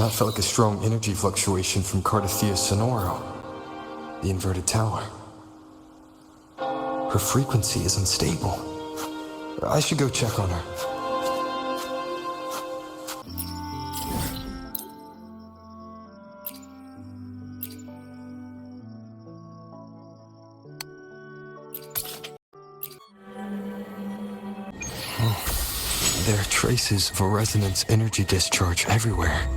That felt like a strong energy fluctuation from Cardathia Sonoro, the inverted tower. Her frequency is unstable. I should go check on her. There are traces of a resonance energy discharge everywhere.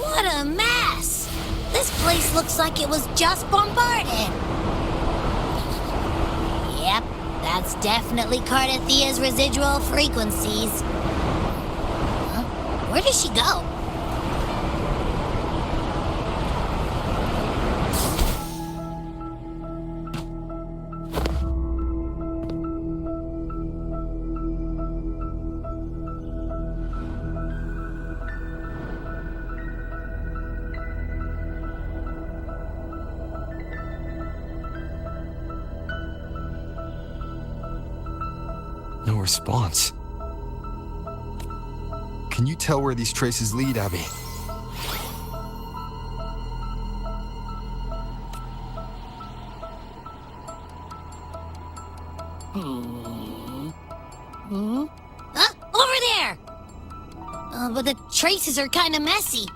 What a mess! This place looks like it was just bombarded. Yep, that's definitely Cardathia's residual frequencies. Huh? Where did she go? No response. Can you tell where these traces lead, Abby? Over there! But the traces are kind of messy.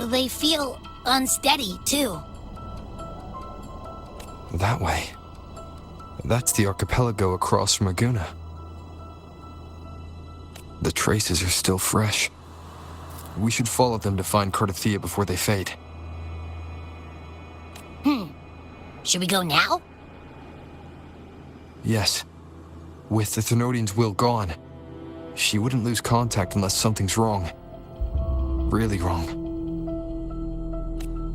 They feel unsteady, too. That way. That's the archipelago across from Aguna. The traces are still fresh. We should follow them to find Cardathia before they fade. Should we go now? Yes. With the Thenodian's will gone, she wouldn't lose contact unless something's wrong. Really wrong.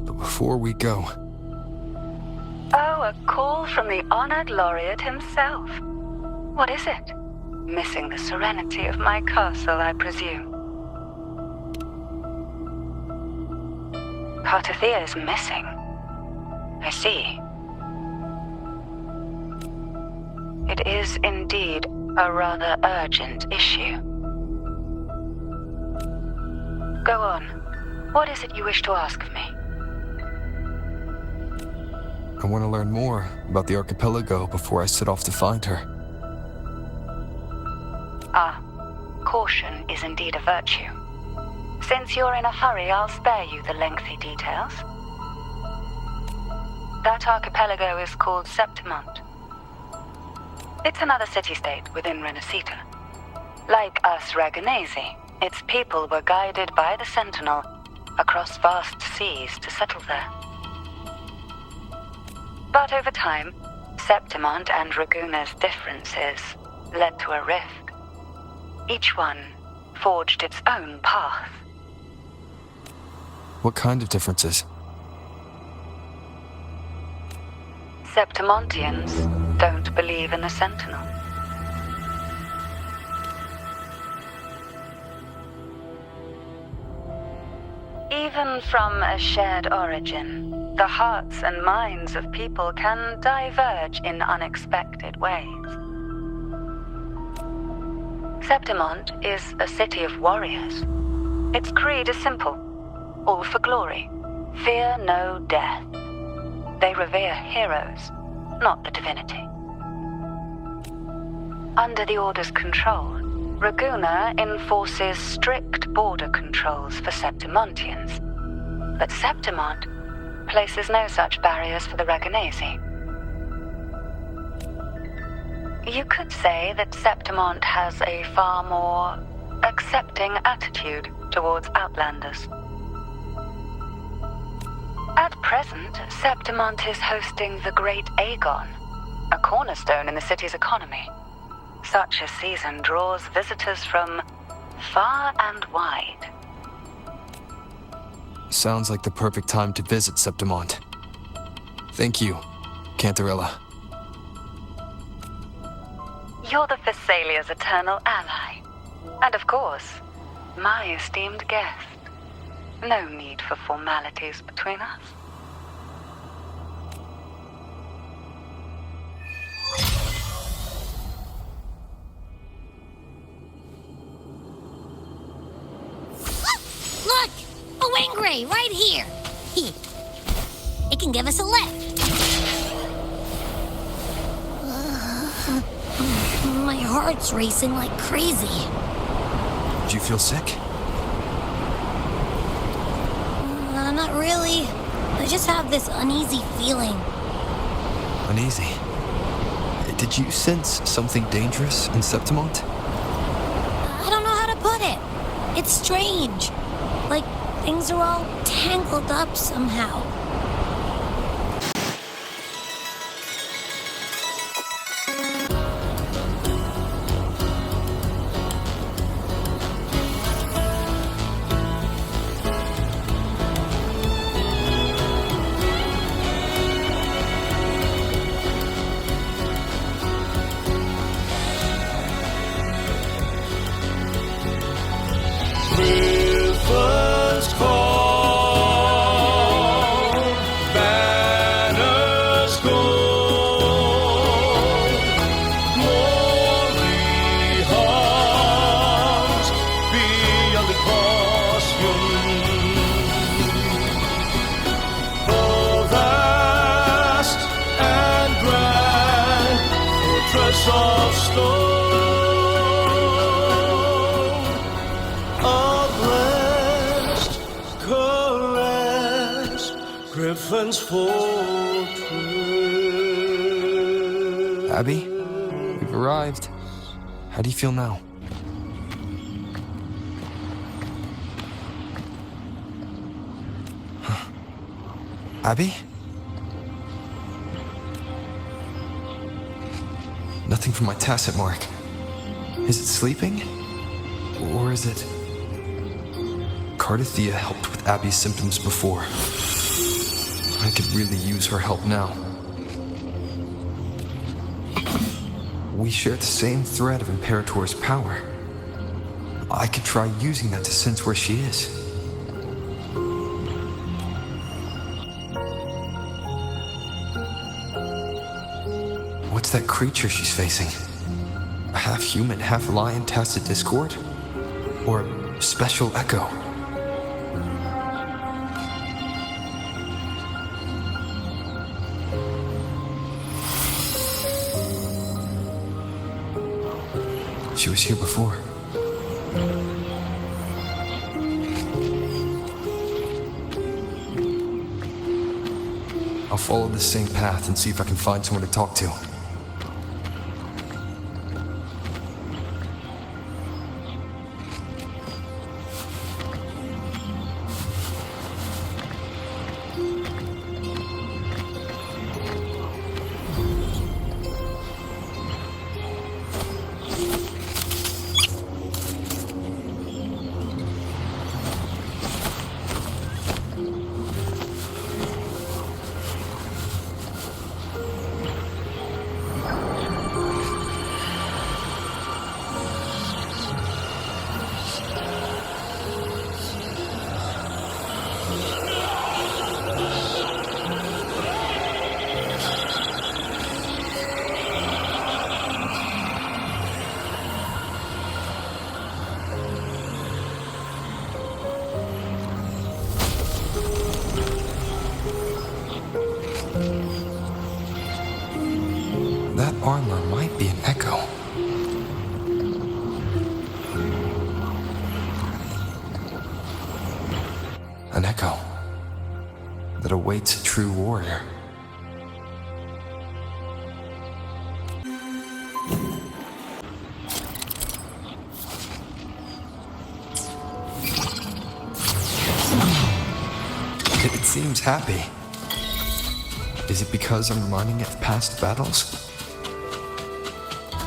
But before we go... Oh, a call from the honored laureate himself. What is it? Missing the serenity of my castle, I presume. Cardathia is missing. I see. It is indeed a rather urgent issue. Go on. What is it you wish to ask of me? I want to learn more about the archipelago before I set off to find her. Caution is indeed a virtue. Since you're in a hurry, I'll spare you the lengthy details. That archipelago is called Septimont. It's another city-state within Renacita. Like us Raganesi, its people were guided by the Sentinel across vast seas to settle there. But over time, Septimont and Raguna's differences led to a rift. Each one forged its own path. What kind of differences? Septimontians don't believe in the Sentinel. Even from a shared origin, the hearts and minds of people can diverge in unexpected ways. Septimont is a city of warriors. Its creed is simple, all for glory. Fear no death. They revere heroes, not the divinity. Under the Order's control, Raguna enforces strict border controls for Septimontians, but Septimont places no such barriers for the Raganesi. You could say that Septimont has a far more accepting attitude towards outlanders. At present, Septimont is hosting the Great Aegon, a cornerstone in the city's economy. Such a season draws visitors from far and wide. Sounds like the perfect time to visit Septimont. Thank you, Cantarella. You're the Thessalia's eternal ally. And of course, my esteemed guest. No need for formalities between us. the wing ray right here. It can give us a lift. My heart's racing like crazy. Do you feel sick? Not really. I just have this uneasy feeling. Uneasy? Did you sense something dangerous in Septimont? I don't know how to put it. It's strange. Like things are all tangled up somehow. First call, banners go, glory hangs beyond the bastion. Oh, vast and grand, fortress of stone. Griffin's fortress. Abby, we've arrived. How do you feel now? Abby? Nothing from my tacit mark. Is it sleeping? Or is it... Cardathia helped with Abby's symptoms before. I could really use her help now. We share the same thread of Imperator's power. I could try using that to sense where she is. What's that creature she's facing? A half-human, half-lion tacit discord? Or a special echo? She was here before. I'll follow the same path and see if I can find someone to talk to. That armor might be an echo. An echo that awaits a true warrior. It seems happy. Is it because I'm reminding it of past battles?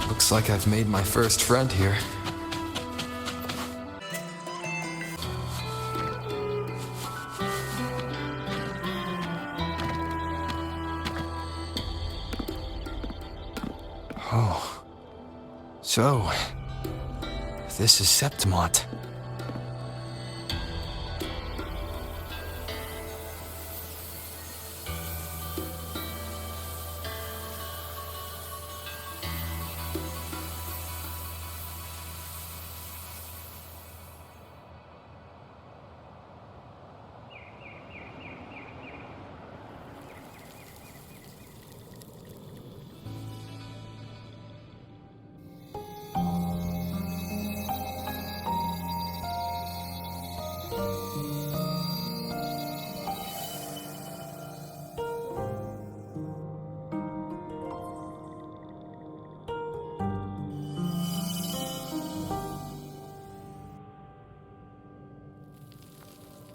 Looks like I've made my first friend here. Oh. So, this is Septimont.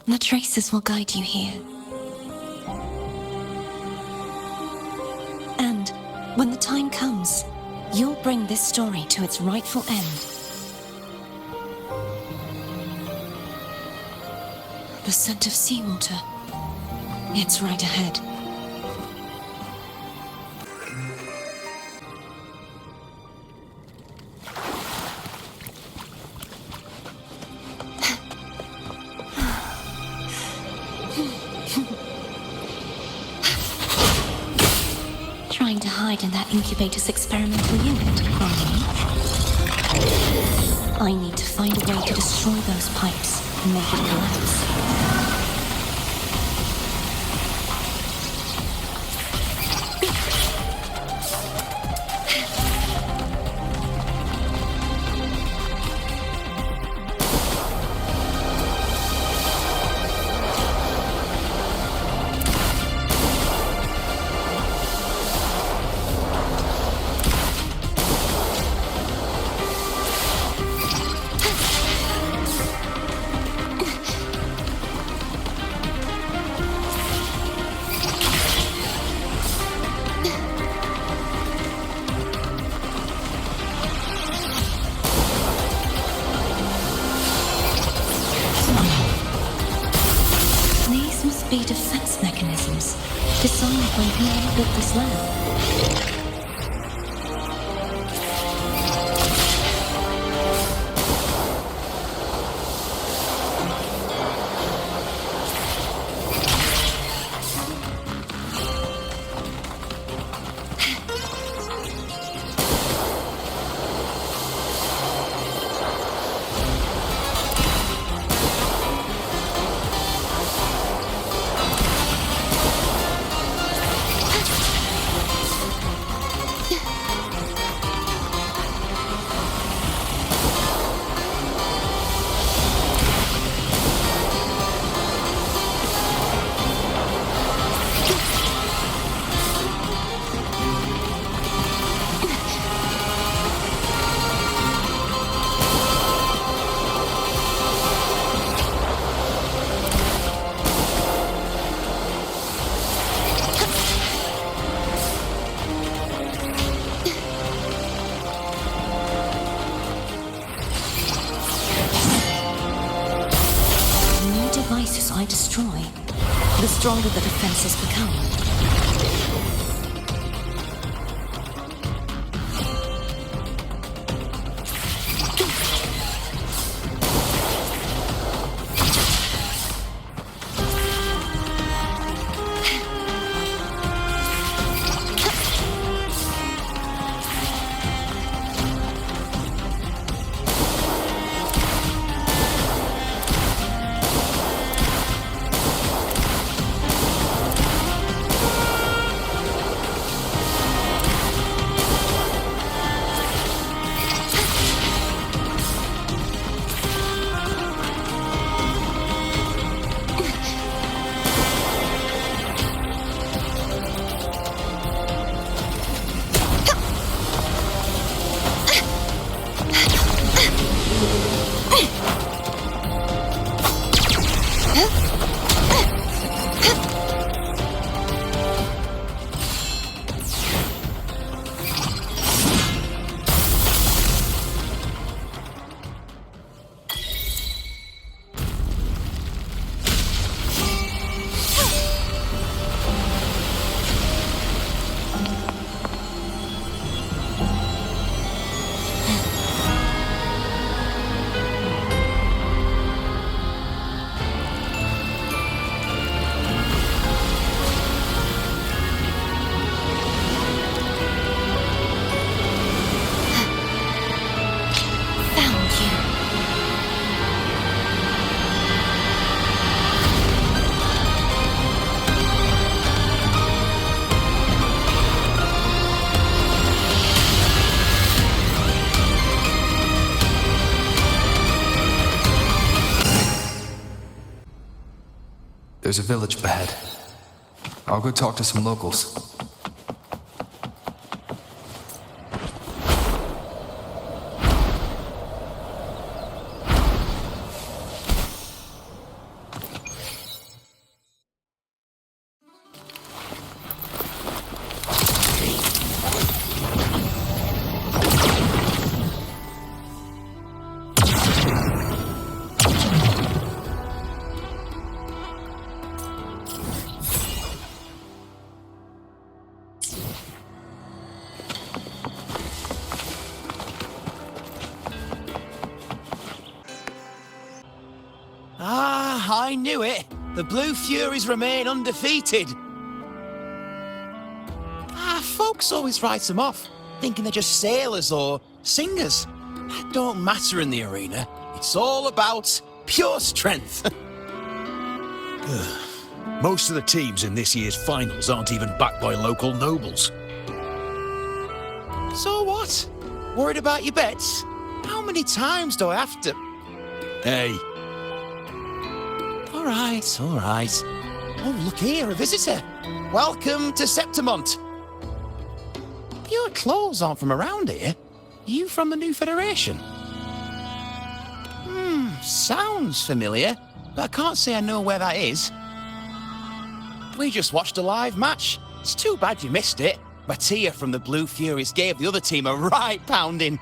The traces will guide you here. And when the time comes, you'll bring this story to its rightful end. The scent of seawater. It's right ahead. Trying to hide in that incubator's experimental unit, are you? I need to find a way to destroy those pipes and make it collapse. Be defense mechanisms designed when whoever built this lab. Devices I destroy, the stronger the defenses become. There's a village ahead. I'll go talk to some locals. Ah, I knew it. The Blue Furies remain undefeated. Folks always write them off, thinking they're just sailors or singers. That don't matter in the arena. It's all about pure strength. Most of the teams in this year's finals aren't even backed by local nobles. So what? Worried about your bets? How many times do I have to... Hey, All right, all right. Oh, look here, a visitor. Welcome to Septimont. Your clothes aren't from around here. You from the New Federation? Sounds familiar, but I can't say I know where that is. We just watched a live match. It's too bad you missed it. Mattia from the Blue Furies gave the other team a right pounding.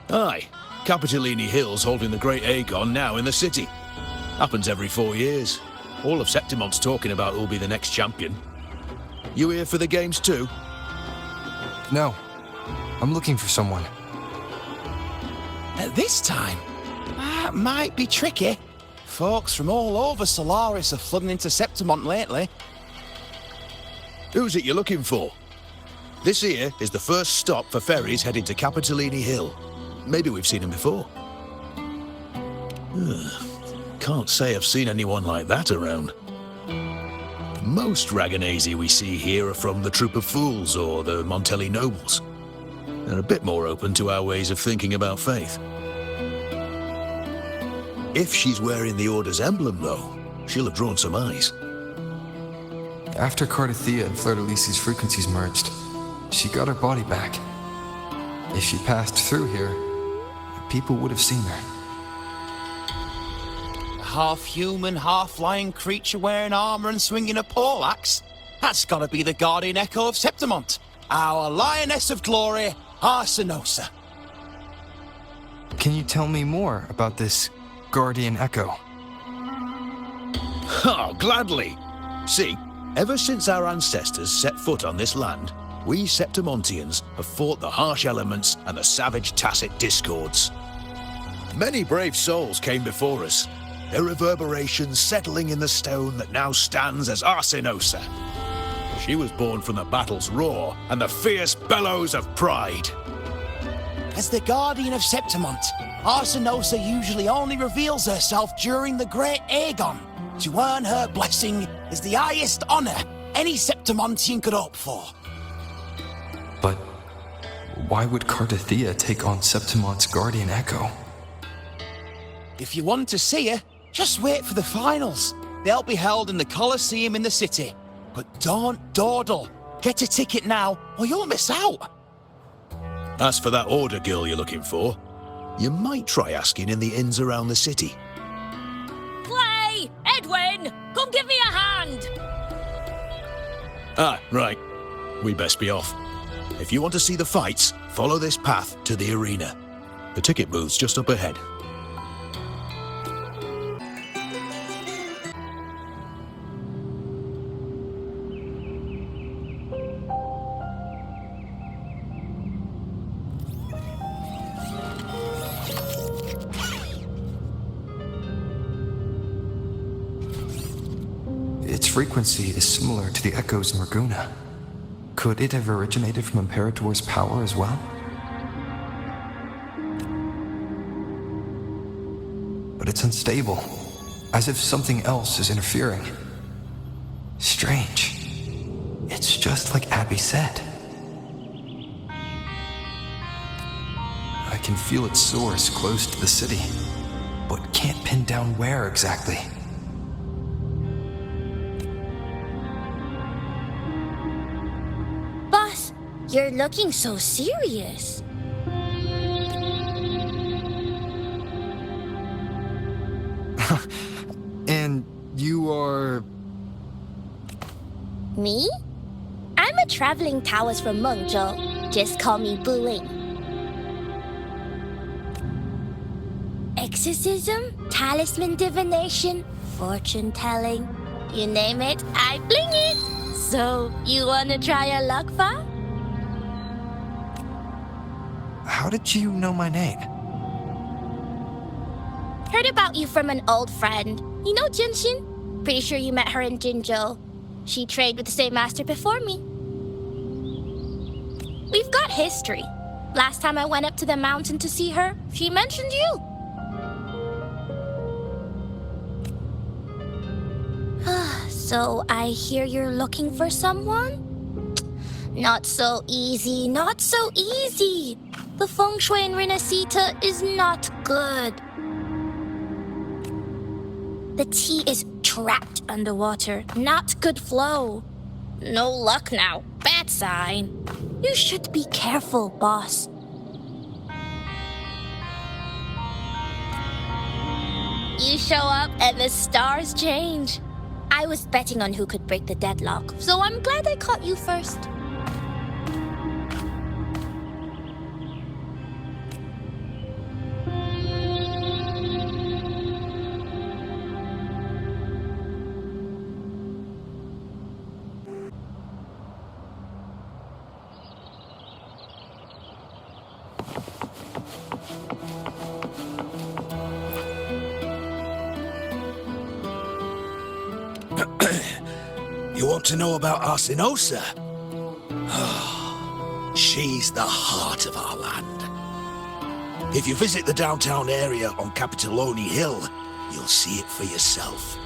aye. Capitolini Hill's holding the Great Aegon now in the city. Happens every 4 years. All of Septimont's talking about who'll be the next champion. You here for the games too? No. I'm looking for someone. At this time, that might be tricky. Folks from all over Solaris are flooding into Septimont lately. Who's it you're looking for? This here is the first stop for ferries heading to Capitolini Hill. Maybe we've seen him before. Can't say I've seen anyone like that around. Most Raganesi we see here are from the Troop of Fools or the Montelli Nobles. They're a bit more open to our ways of thinking about faith. If she's wearing the Order's emblem, though, she'll have drawn some eyes. After Cardathia and Fleur-de-Lis's frequencies merged, she got her body back. If she passed through here, people would have seen her. A half-human, half-lion creature wearing armor and swinging a poleaxe? That's gotta be the Guardian Echo of Septimont, our Lioness of Glory, Arsinosa. Can you tell me more about this Guardian Echo? Oh, gladly. See, ever since our ancestors set foot on this land, we Septimontians have fought the harsh elements and the savage tacit discords. Many brave souls came before us, their reverberations settling in the stone that now stands as Arsinosa. She was born from the battle's roar and the fierce bellows of pride. As the Guardian of Septimont, Arsinosa usually only reveals herself during the Great Aegon. To earn her blessing is the highest honor any Septimontian could hope for. But why would Cardathia take on Septimont's Guardian Echo? If you want to see her, just wait for the finals. They'll be held in the Colosseum in the city. But don't dawdle. Get a ticket now, or you'll miss out. As for that Order girl you're looking for, you might try asking in the inns around the city. Clay! Edwin! Come give me a hand! Ah, right. We best be off. If you want to see the fights, follow this path to the arena. The ticket booth's just up ahead. Its frequency is similar to the echoes in Raguna. Could it have originated from Imperator's power as well? But it's unstable, as if something else is interfering. Strange. It's just like Abby said. I can feel its source close to the city, but can't pin down where exactly. Boss, you're looking so serious. And you are... Me? I'm a traveling Taoist from Mengzhou. Just call me Buling. Exorcism, talisman divination, fortune telling. You name it, I bling it. So, you wanna try your luck, Fa? How did you know my name? Heard about you from an old friend. You know Jinshin? Pretty sure you met her in Jinzhou. She trained with the same master before me. We've got history. Last time I went up to the mountain to see her, she mentioned you. So I hear you're looking for someone? Not so easy, not so easy. The feng shui in Renacita is not good. The tea is trapped underwater, not good flow. No luck now, bad sign. You should be careful, boss. You show up and the stars change. I was betting on who could break the deadlock, so I'm glad I caught you first. You want to know about Arsinosa? She's the heart of our land. If you visit the downtown area on Capitoloni Hill, you'll see it for yourself.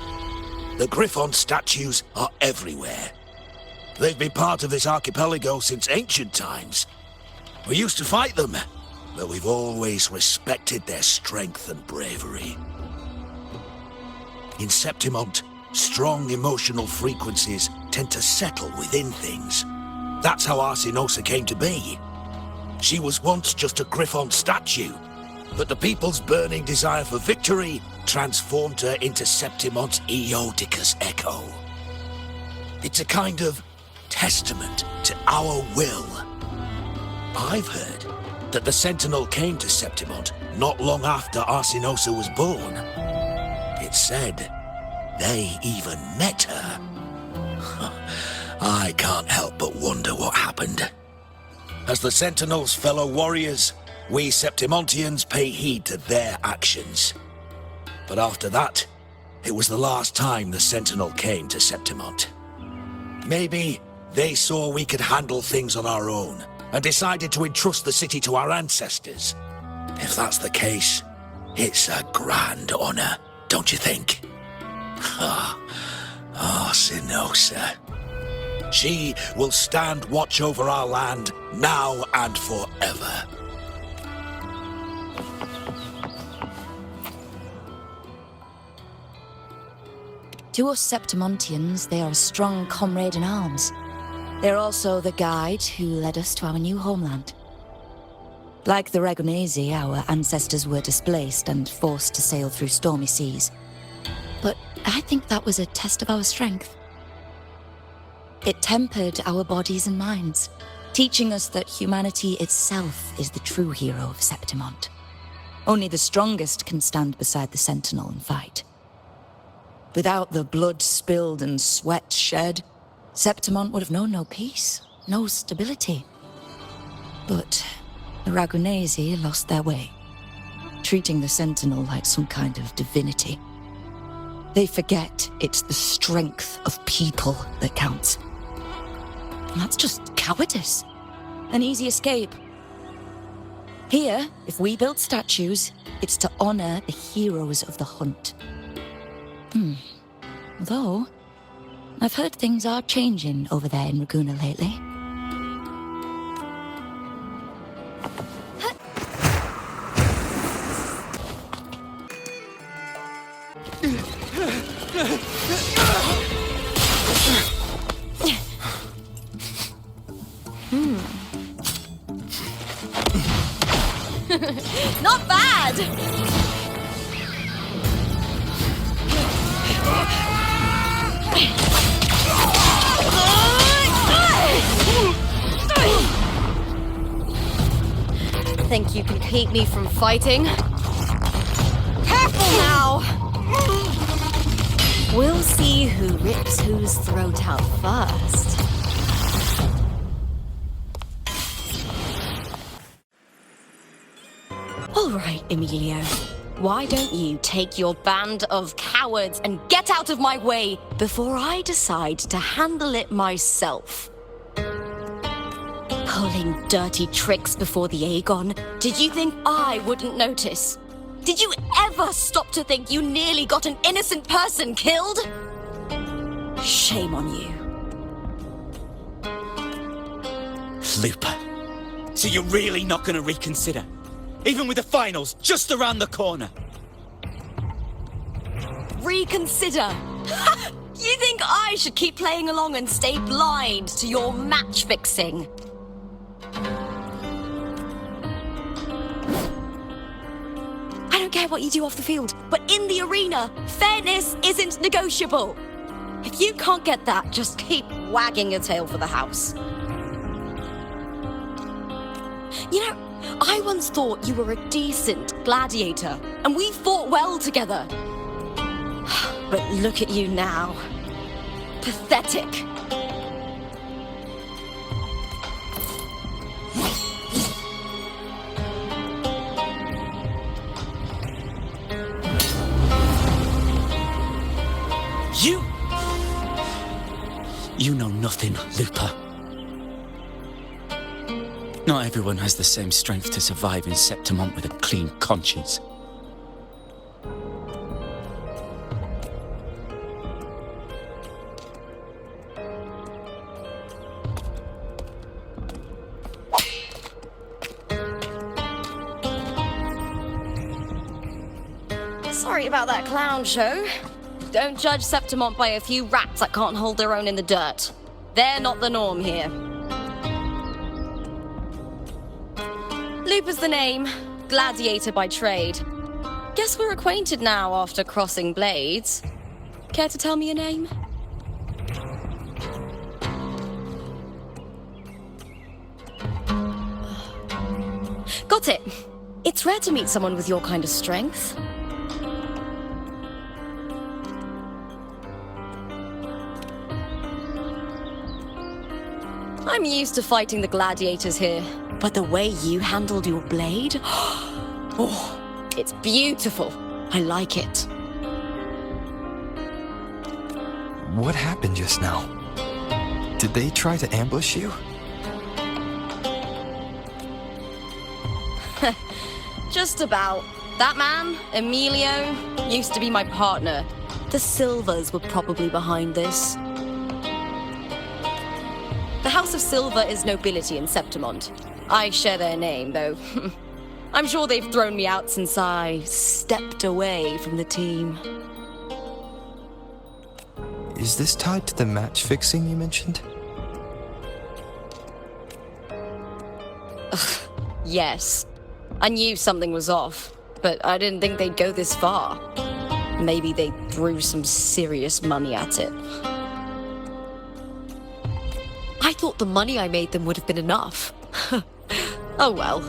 The Griffon statues are everywhere. They've been part of this archipelago since ancient times. We used to fight them, but we've always respected their strength and bravery. In Septimont, strong emotional frequencies tend to settle within things. That's how Arsinosa came to be. She was once just a Griffon statue, but the people's burning desire for victory transformed her into Septimont's Eodicus echo. It's a kind of testament to our will. I've heard that the Sentinel came to Septimont not long after Arsinosa was born. It's said they even met her. I can't help but wonder what happened. As the Sentinel's fellow warriors, we Septimontians pay heed to their actions. But after that, it was the last time the Sentinel came to Septimont. Maybe they saw we could handle things on our own and decided to entrust the city to our ancestors. If that's the case, it's a grand honor, don't you think? Arsinosa. She will stand watch over our land now and forever. To us Septimontians, they are a strong comrade in arms. They're also the guide who led us to our new homeland. Like the Ragonesi, our ancestors were displaced and forced to sail through stormy seas. But I think that was a test of our strength. It tempered our bodies and minds, teaching us that humanity itself is the true hero of Septimont. Only the strongest can stand beside the Sentinel and fight. Without the blood spilled and sweat shed, Septimont would have known no peace, no stability. But the Ragonesi lost their way, treating the Sentinel like some kind of divinity. They forget it's the strength of people that counts. And that's just cowardice. An easy escape. Here, if we build statues, it's to honor the heroes of the hunt. Although, I've heard things are changing over there in Raguna lately. Not bad! Think you can keep me from fighting? Careful now! We'll see who rips whose throat out first. All right, Emilio. Why don't you take your band of cowards and get out of my way before I decide to handle it myself? Pulling dirty tricks before the Aegon? Did you think I wouldn't notice? Did you ever stop to think you nearly got an innocent person killed? Shame on you. Looper. So you're really not going to reconsider? Even with the finals just around the corner? Reconsider? You think I should keep playing along and stay blind to your match fixing? I don't care what you do off the field, but in the arena, fairness isn't negotiable. If you can't get that, just keep wagging your tail for the house. You know, I once thought you were a decent gladiator, and we fought well together. But look at you now. Pathetic. You know nothing, Looper. Not everyone has the same strength to survive in Septimont with a clean conscience. Sorry about that clown show. Don't judge Septimont by a few rats that can't hold their own in the dirt. They're not the norm here. Looper's the name, gladiator by trade. Guess we're acquainted now after crossing blades. Care to tell me your name? Got it. It's rare to meet someone with your kind of strength. I'm used to fighting the gladiators here, but the way you handled your blade... Oh, it's beautiful. I like it. What happened just now? Did they try to ambush you? Just about. That man, Emilio, used to be my partner. The Silvers were probably behind this. The House of Silver is nobility in Septimont. I share their name, though. I'm sure they've thrown me out since I stepped away from the team. Is this tied to the match fixing you mentioned? Yes. I knew something was off, but I didn't think they'd go this far. Maybe they threw some serious money at it. I thought the money I made them would have been enough. Oh well.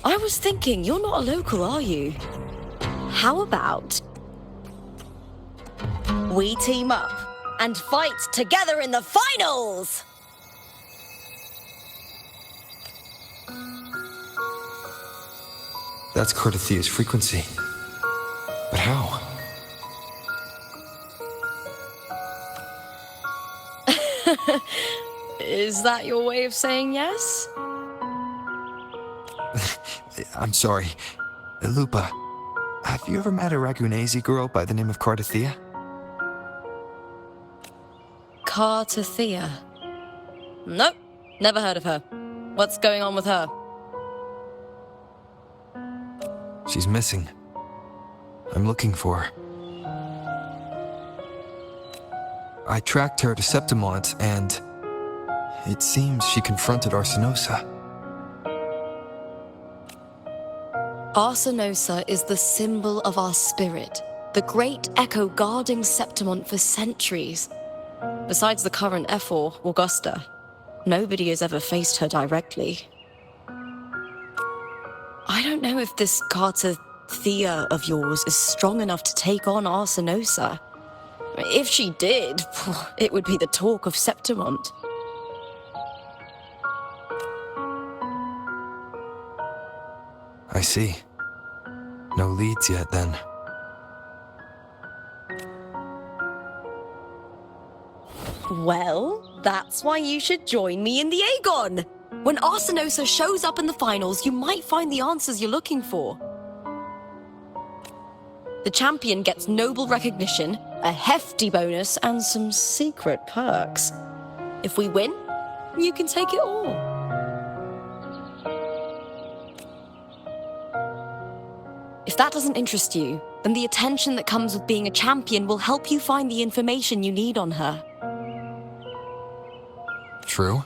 I was thinking, you're not a local, are you? How about we team up and fight together in the finals? That's Cardathia's frequency. But how? Is that your way of saying yes? I'm sorry. Lupa, have you ever met a Ragunese girl by the name of Cardathia? Cardathia? Nope, never heard of her. What's going on with her? She's missing. I'm looking for her. I tracked her to Septimont, and it seems she confronted Arsinosa. Arsinosa is the symbol of our spirit, the great echo guarding Septimont for centuries. Besides the current Ephor, Augusta, nobody has ever faced her directly. I don't know if this Cardathia of yours is strong enough to take on Arsinosa. If she did, it would be the talk of Septimont. I see. No leads yet, then. Well, that's why you should join me in the Aegon! When Arsenosa shows up in the finals, you might find the answers you're looking for. The champion gets noble recognition, a hefty bonus, and some secret perks. If we win, you can take it all. If that doesn't interest you, then the attention that comes with being a champion will help you find the information you need on her. True.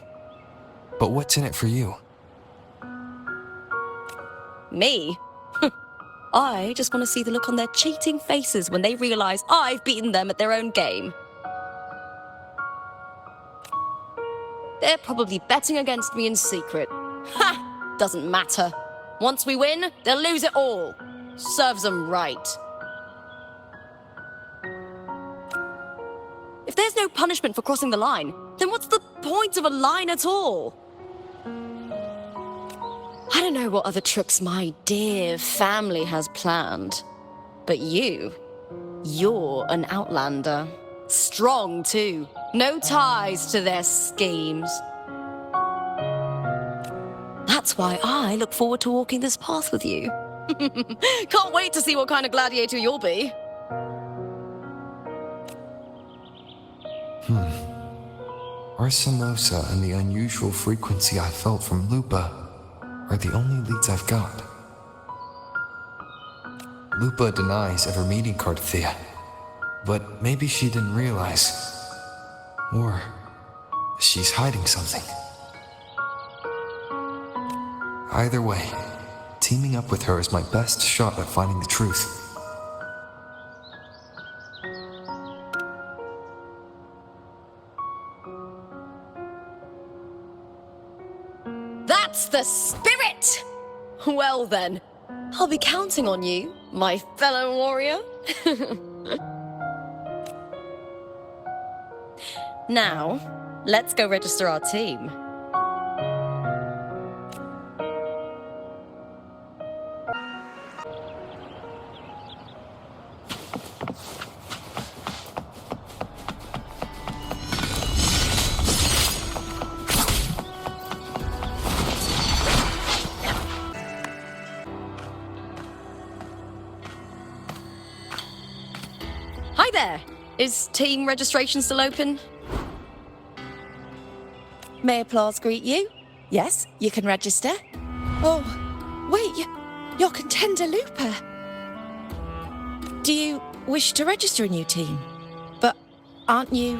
But what's in it for you? Me? I just want to see the look on their cheating faces when they realize I've beaten them at their own game. They're probably betting against me in secret. Ha! Doesn't matter. Once we win, they'll lose it all. Serves them right. If there's no punishment for crossing the line, then what's the point of a line at all? I don't know what other tricks my dear family has planned, but you're an outlander. Strong, too. No ties to their schemes. That's why I look forward to walking this path with you. Can't wait to see what kind of gladiator you'll be. Arsenosa and the unusual frequency I felt from Lupa are the only leads I've got. Lupa denies ever meeting Cardathea, but maybe she didn't realize. Or she's hiding something. Either way, teaming up with her is my best shot at finding the truth. That's the spirit! Well then, I'll be counting on you, my fellow warrior. Now, let's go register our team. Hi there! Is team registration still open? May applause greet you? Yes, you can register. Oh, wait, you're Contender Looper. Do you wish to register a new team? But aren't you...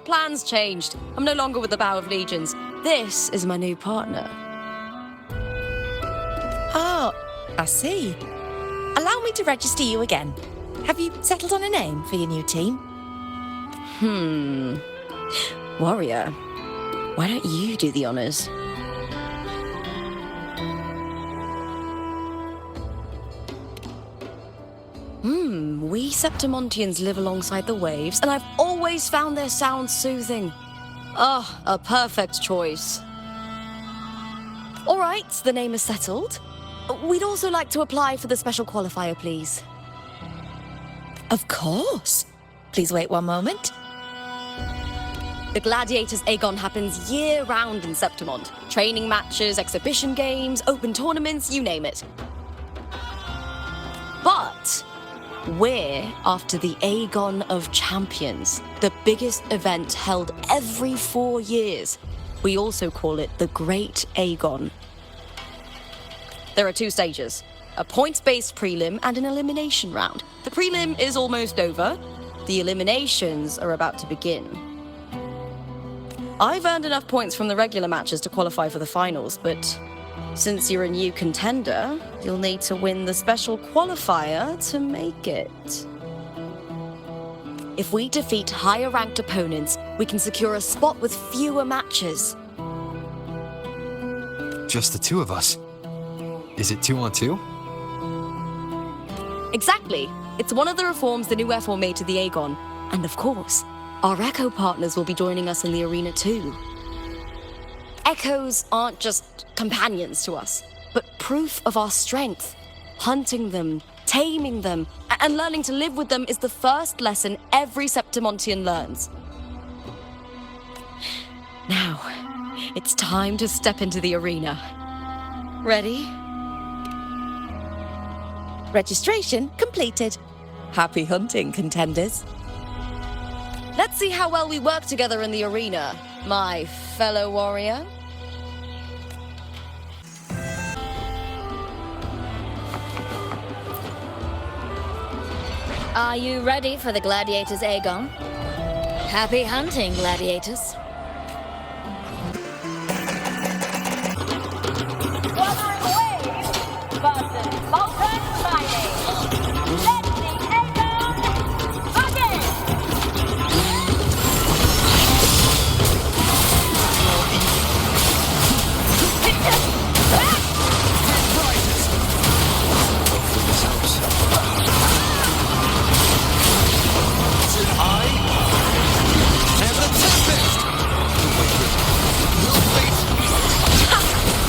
Plans changed. I'm no longer with the Bow of Legions. This is my new partner. Oh, I see. Allow me to register you again. Have you settled on a name for your new team? Warrior, why don't you do the honors? We Septimontians live alongside the waves, and I've always found their sound soothing. Oh, a perfect choice. All right, the name is settled. We'd also like to apply for the special qualifier, please. Of course. Please wait one moment. The Gladiators Aegon happens year-round in Septimont. Training matches, exhibition games, open tournaments, you name it. But we're after the Aegon of Champions, the biggest event held every 4 years. We also call it the Great Aegon. There are 2 stages, a points-based prelim and an elimination round. The prelim is almost over. The eliminations are about to begin. I've earned enough points from the regular matches to qualify for the finals, but since you're a new contender, you'll need to win the special qualifier to make it. If we defeat higher-ranked opponents, we can secure a spot with fewer matches. Just the 2 of us. Is it 2-on-2? Exactly. It's one of the reforms the new F4 made to the Aegon. And of course, our Echo partners will be joining us in the arena too. Echoes aren't just companions to us, but proof of our strength. Hunting them, taming them, and learning to live with them is the first lesson every Septimontian learns. Now, it's time to step into the arena. Ready? Registration completed. Happy hunting, contenders. Let's see how well we work together in the arena, my fellow warrior. Are you ready for the gladiators, Aegon? Happy hunting, gladiators. Wuthering Waves versus Molten Mining. Let the Aegon begin!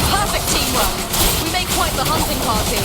Perfect teamwork. We make quite the hunting party.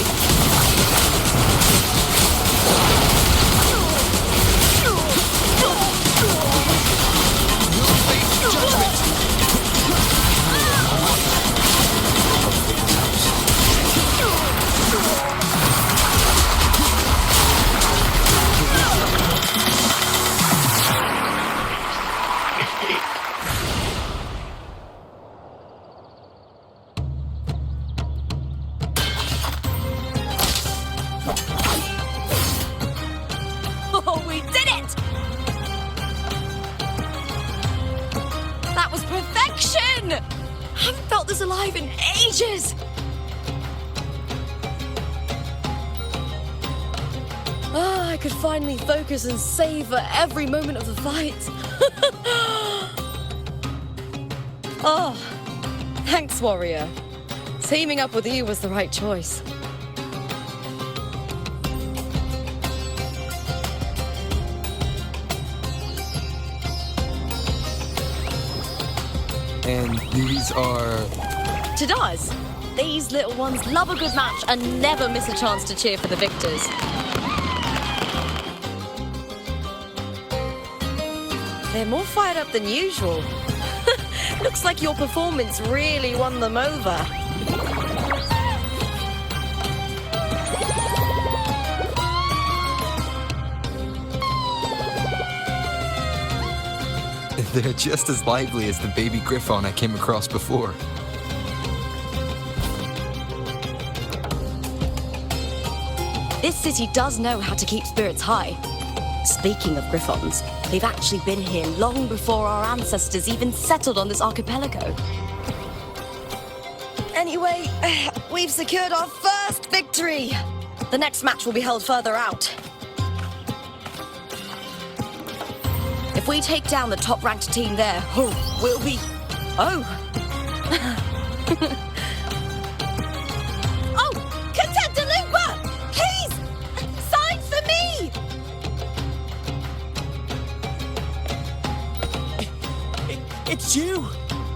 Oh, we did it! That was perfection! I haven't felt this alive in ages! Ah, I could finally focus and savor every moment of the fight. Oh, thanks, warrior. Teaming up with you was the right choice. And these are... To does. These little ones love a good match and never miss a chance to cheer for the victors. They're more fired up than usual. Looks like your performance really won them over. They're just as lively as the baby griffon I came across before. This city does know how to keep spirits high. Speaking of griffons, they've actually been here long before our ancestors even settled on this archipelago. Anyway, we've secured our first victory. The next match will be held further out. If we take down the top-ranked team there, we'll be... Oh! Oh! Contender Lupa! Please! Sign for me! It's you!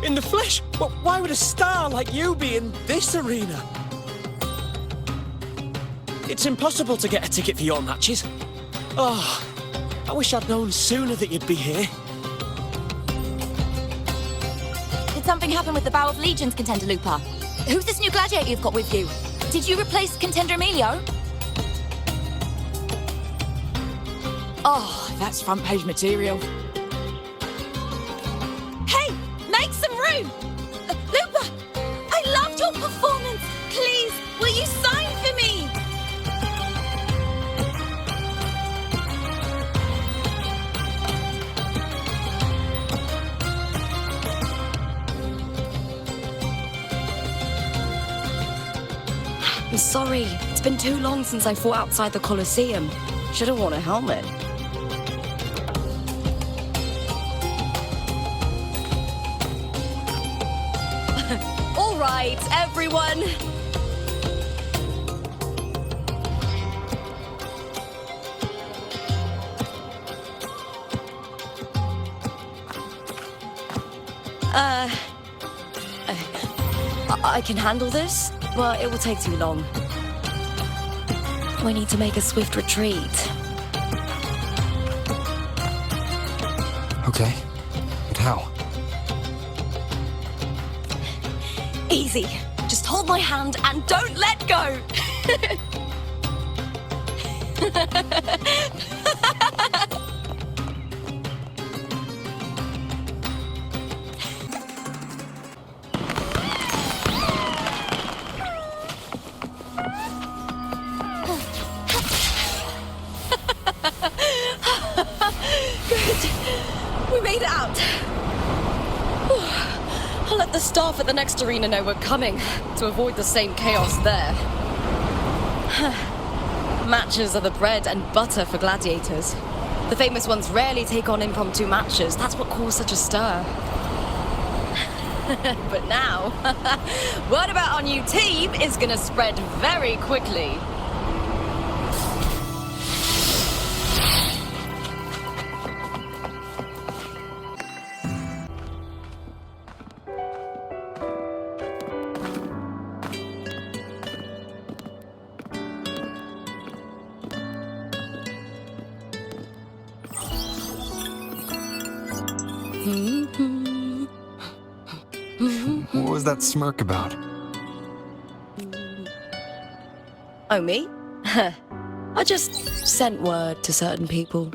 In the flesh! But why would a star like you be in this arena? It's impossible to get a ticket for your matches. Oh, I wish I'd known sooner that you'd be here. Did something happen with the Bow of Legions, Contender Lupa? Who's this new gladiator you've got with you? Did you replace Contender Emilio? Oh, that's front page material. Hey, make some room! Lupa, I loved your performance. Please, will you sign for me? I'm sorry. It's been too long since I fought outside the Colosseum. Should have worn a helmet. All right, everyone. I can handle this, but it will take too long. We need to make a swift retreat. Okay, but how? Easy. Just hold my hand and don't let go. Good. We made it out. I'll let the staff at the next arena know we're coming to avoid the same chaos there. Matches are the bread and butter for gladiators. The famous ones rarely take on impromptu matches. That's what caused such a stir. But now, word about our new team is gonna spread very quickly. What was that smirk about? Oh, me? I just sent word to certain people.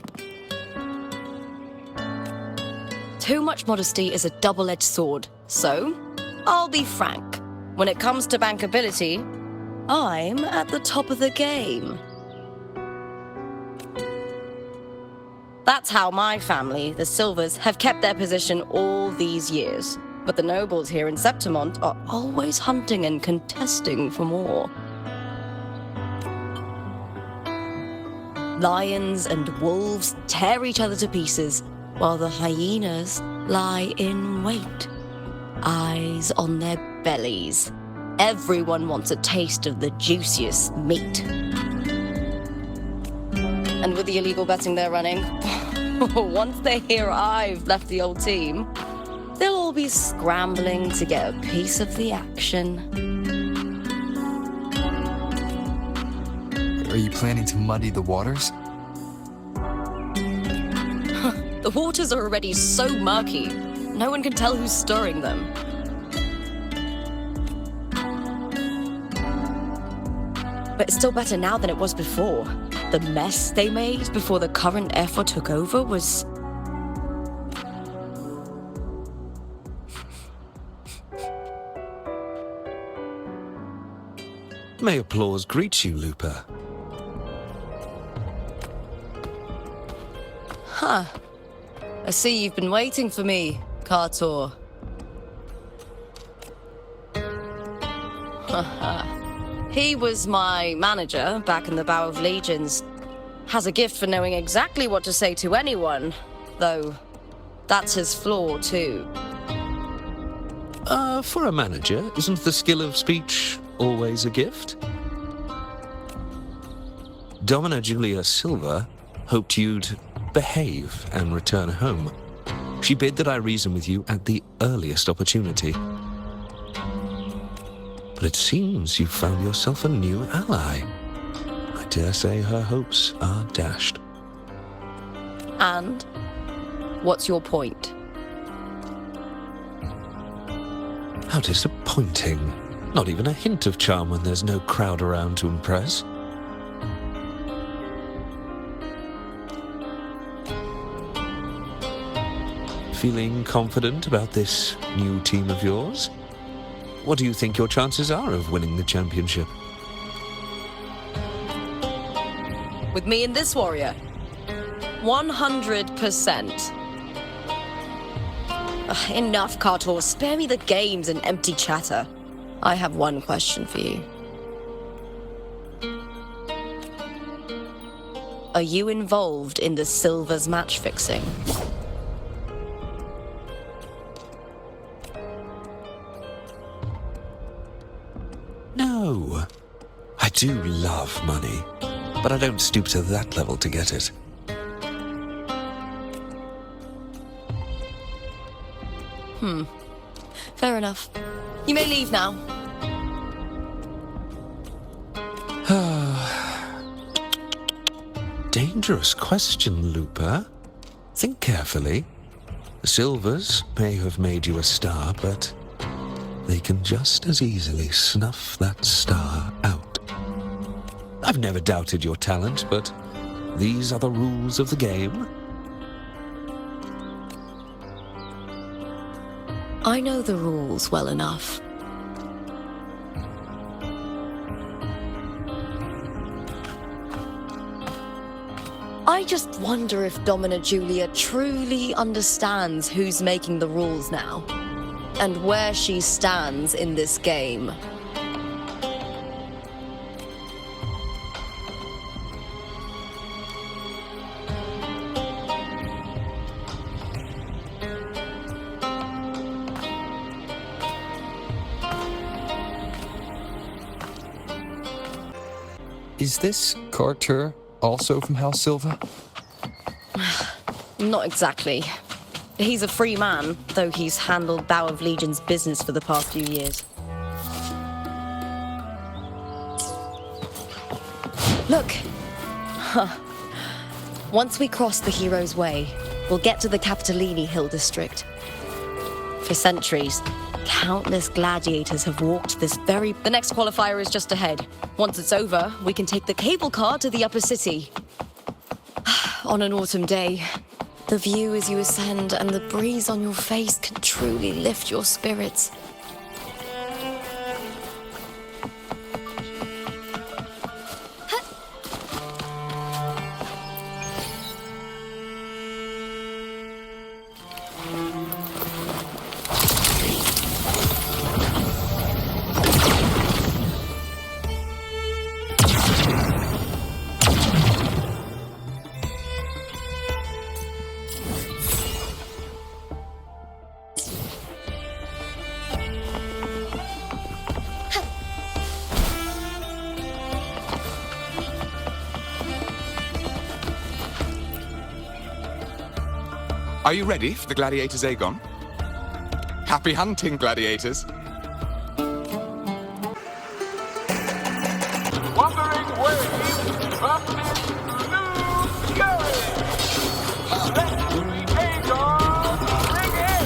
Too much modesty is a double-edged sword, so I'll be frank. When it comes to bankability, I'm at the top of the game. That's how my family, the Silvers, have kept their position all these years. But the nobles here in Septimont are always hunting and contesting for more. Lions and wolves tear each other to pieces, while the hyenas lie in wait, eyes on their bellies. Everyone wants a taste of the juiciest meat. And with the illegal betting they're running, once they hear I've left the old team, they'll all be scrambling to get a piece of the action. Are you planning to muddy the waters? The waters are already so murky, no one can tell who's stirring them. But it's still better now than it was before. The mess they made before the current effort took over was... May applause greet you, Lupa. Huh. I see you've been waiting for me, Kartor. He was my manager back in the Bow of Legions. Has a gift for knowing exactly what to say to anyone, though that's his flaw too. For a manager, isn't the skill of speech always a gift? Domina Julia Silva hoped you'd behave and return home. She bid that I reason with you at the earliest opportunity. But it seems you've found yourself a new ally. I dare say her hopes are dashed. And? What's your point? How disappointing. Not even a hint of charm when there's no crowd around to impress. Feeling confident about this new team of yours? What do you think your chances are of winning the championship? With me and this warrior? 100%. Enough, Kartor. Spare me the games and empty chatter. I have one question for you. Are you involved in the Silvers match fixing? No. I do love money, but I don't stoop to that level to get it. Fair enough. You may leave now. Dangerous question, Looper. Think carefully. The Silvers may have made you a star, but they can just as easily snuff that star out. I've never doubted your talent, but these are the rules of the game. I know the rules well enough. I just wonder if Domina Julia truly understands who's making the rules now, and where she stands in this game. Is this Carter also from House Silva? Not exactly. He's a free man, though he's handled Bow of Legion's business for the past few years. Look! Huh. Once we cross the Hero's Way, we'll get to the Capitolini Hill district. For centuries, countless gladiators have walked this very... The next qualifier is just ahead. Once it's over, we can take the cable car to the upper city. On an autumn day, the view as you ascend and the breeze on your face can truly lift your spirits. Are you ready for the Gladiators Aegon? Happy hunting, Gladiators! Wuthering Waves versus Blue Fury. Let the Aegon begin.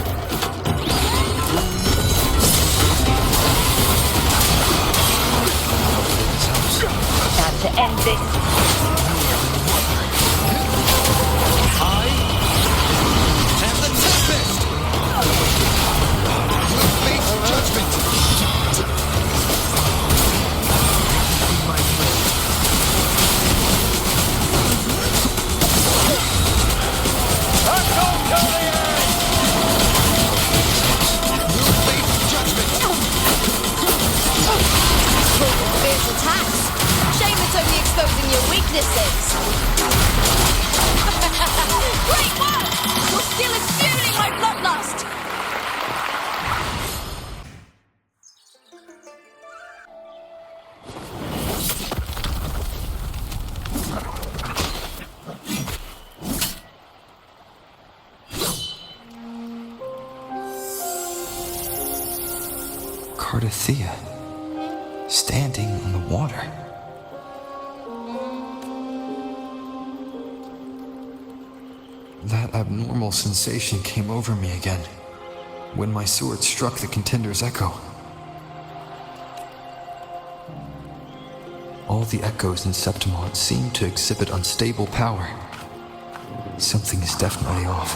Time to end this. Exposing your weaknesses. Great work! Your skill is fueling my bloodlust. Cardothea, standing on the water. That abnormal sensation came over me again, when my sword struck the contender's echo. All the echoes in Septimont seem to exhibit unstable power. Something is definitely off.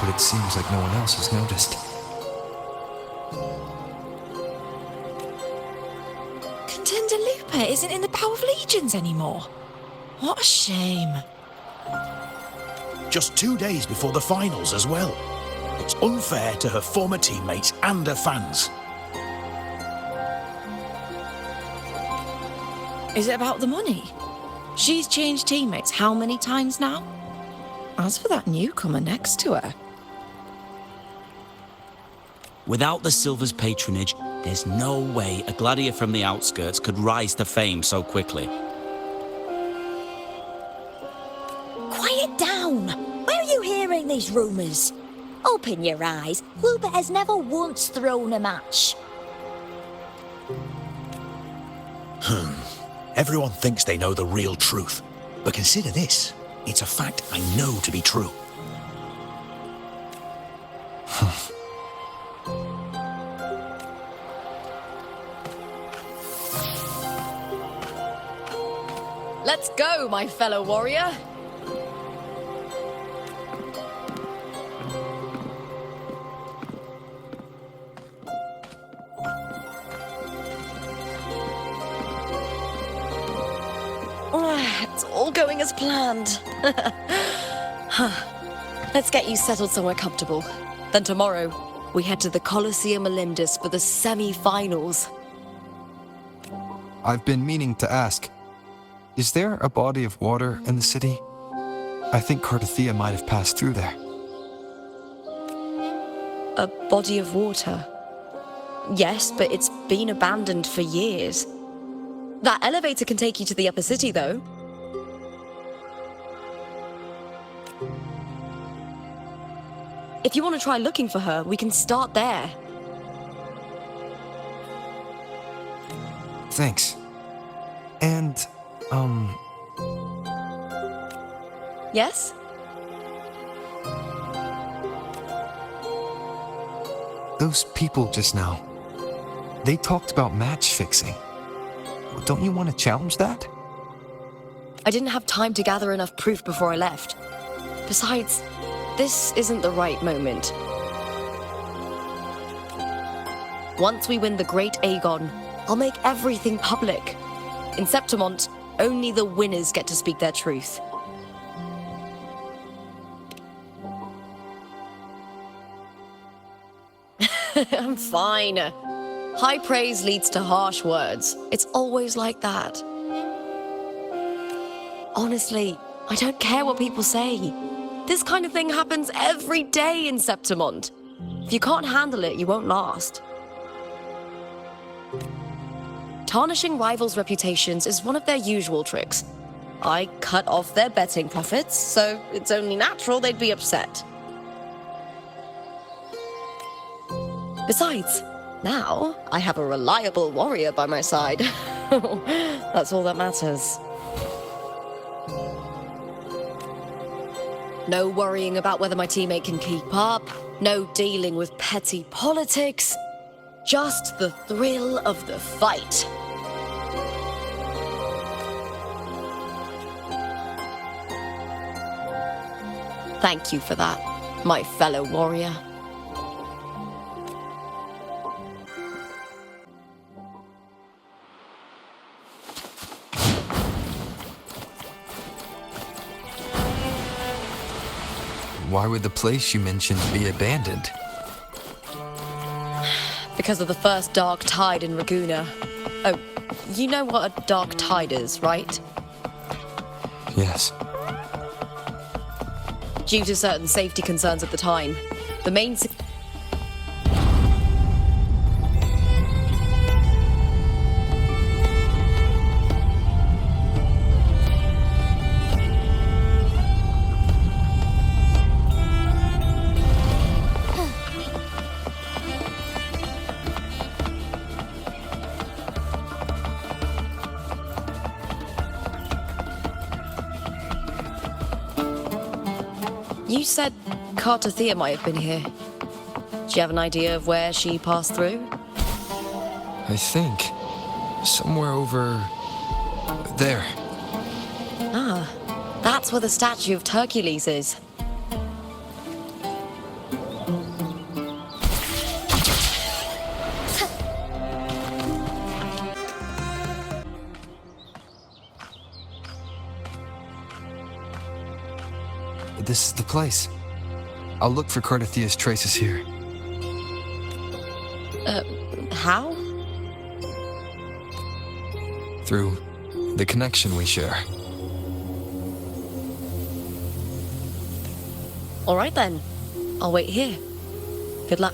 But it seems like no one else has noticed. Contender Lupa isn't in the Bow of Legions anymore. What a shame. Just 2 days before the finals as well. It's unfair to her former teammates and her fans. Is it about the money? She's changed teammates how many times now? As for that newcomer next to her... Without the Silver's patronage, there's no way a gladiator from the outskirts could rise to fame so quickly. Quiet down! Where are you hearing these rumours? Open your eyes. Lupa has never once thrown a match. Everyone thinks they know the real truth. But consider this. It's a fact I know to be true. Let's go, my fellow warrior. It's all going as planned. Let's get you settled somewhere comfortable. Then tomorrow, we head to the Colosseum Olympus for the semi-finals. I've been meaning to ask, is there a body of water in the city? I think Cardothea might have passed through there. A body of water? Yes, but it's been abandoned for years. That elevator can take you to the upper city, though. If you want to try looking for her, we can start there. Thanks. And, Yes? those people just now, they talked about match fixing. Don't you want to challenge that? I didn't have time to gather enough proof before I left. Besides, this isn't the right moment. Once we win the Great Aegon, I'll make everything public. In Septimont, only the winners get to speak their truth. I'm fine. High praise leads to harsh words. It's always like that. Honestly, I don't care what people say. This kind of thing happens every day in Septimont. If you can't handle it, you won't last. Tarnishing rivals' reputations is one of their usual tricks. I cut off their betting profits, so it's only natural they'd be upset. Besides, now I have a reliable warrior by my side. That's all that matters. No worrying about whether my teammate can keep up, no dealing with petty politics, just the thrill of the fight. Thank you for that, my fellow warrior. Why would the place you mentioned be abandoned? Because of the first dark tide in Raguna. Oh, you know what a dark tide is, right? Yes. Due to certain safety concerns at the time, the main... You said Cardothea might have been here. Do you have an idea of where she passed through? I think somewhere over there. Ah, that's where the statue of Hercules is. This is the place. I'll look for Cardothea's traces here. How? Through the connection we share. All right then. I'll wait here. Good luck.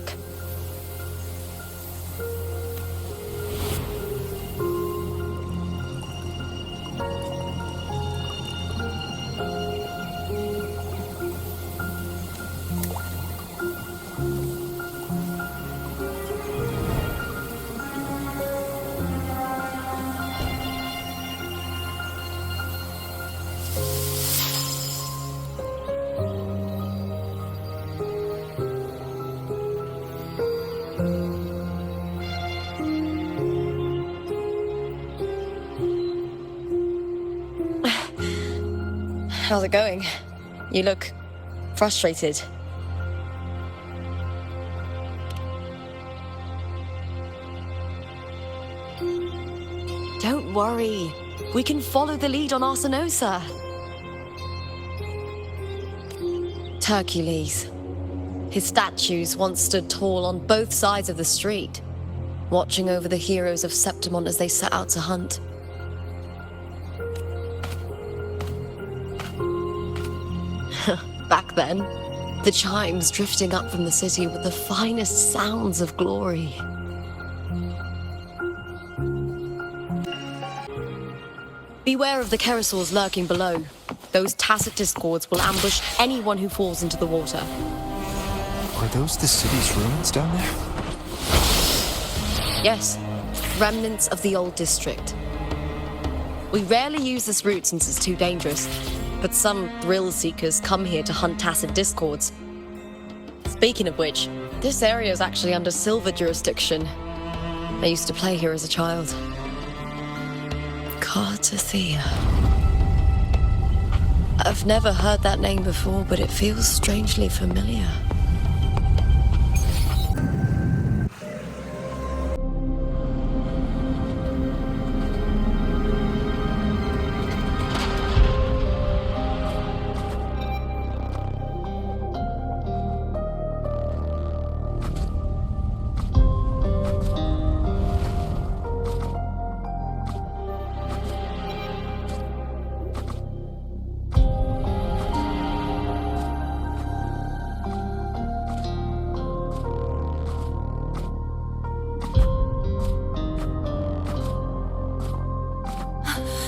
How's it going? You look frustrated. Don't worry. We can follow the lead on Arsinosa. Hercules. His statues once stood tall on both sides of the street, watching over the heroes of Septimont as they set out to hunt. Back then, the chimes drifting up from the city were the finest sounds of glory. Beware of the Kerosaurs lurking below. Those tacit discords will ambush anyone who falls into the water. Are those the city's ruins down there? Yes, remnants of the old district. We rarely use this route since it's too dangerous, but some thrill-seekers come here to hunt tacit discords. Speaking of which, this area is actually under Silver jurisdiction. I used to play here as a child. Cartathea. I've never heard that name before, but it feels strangely familiar.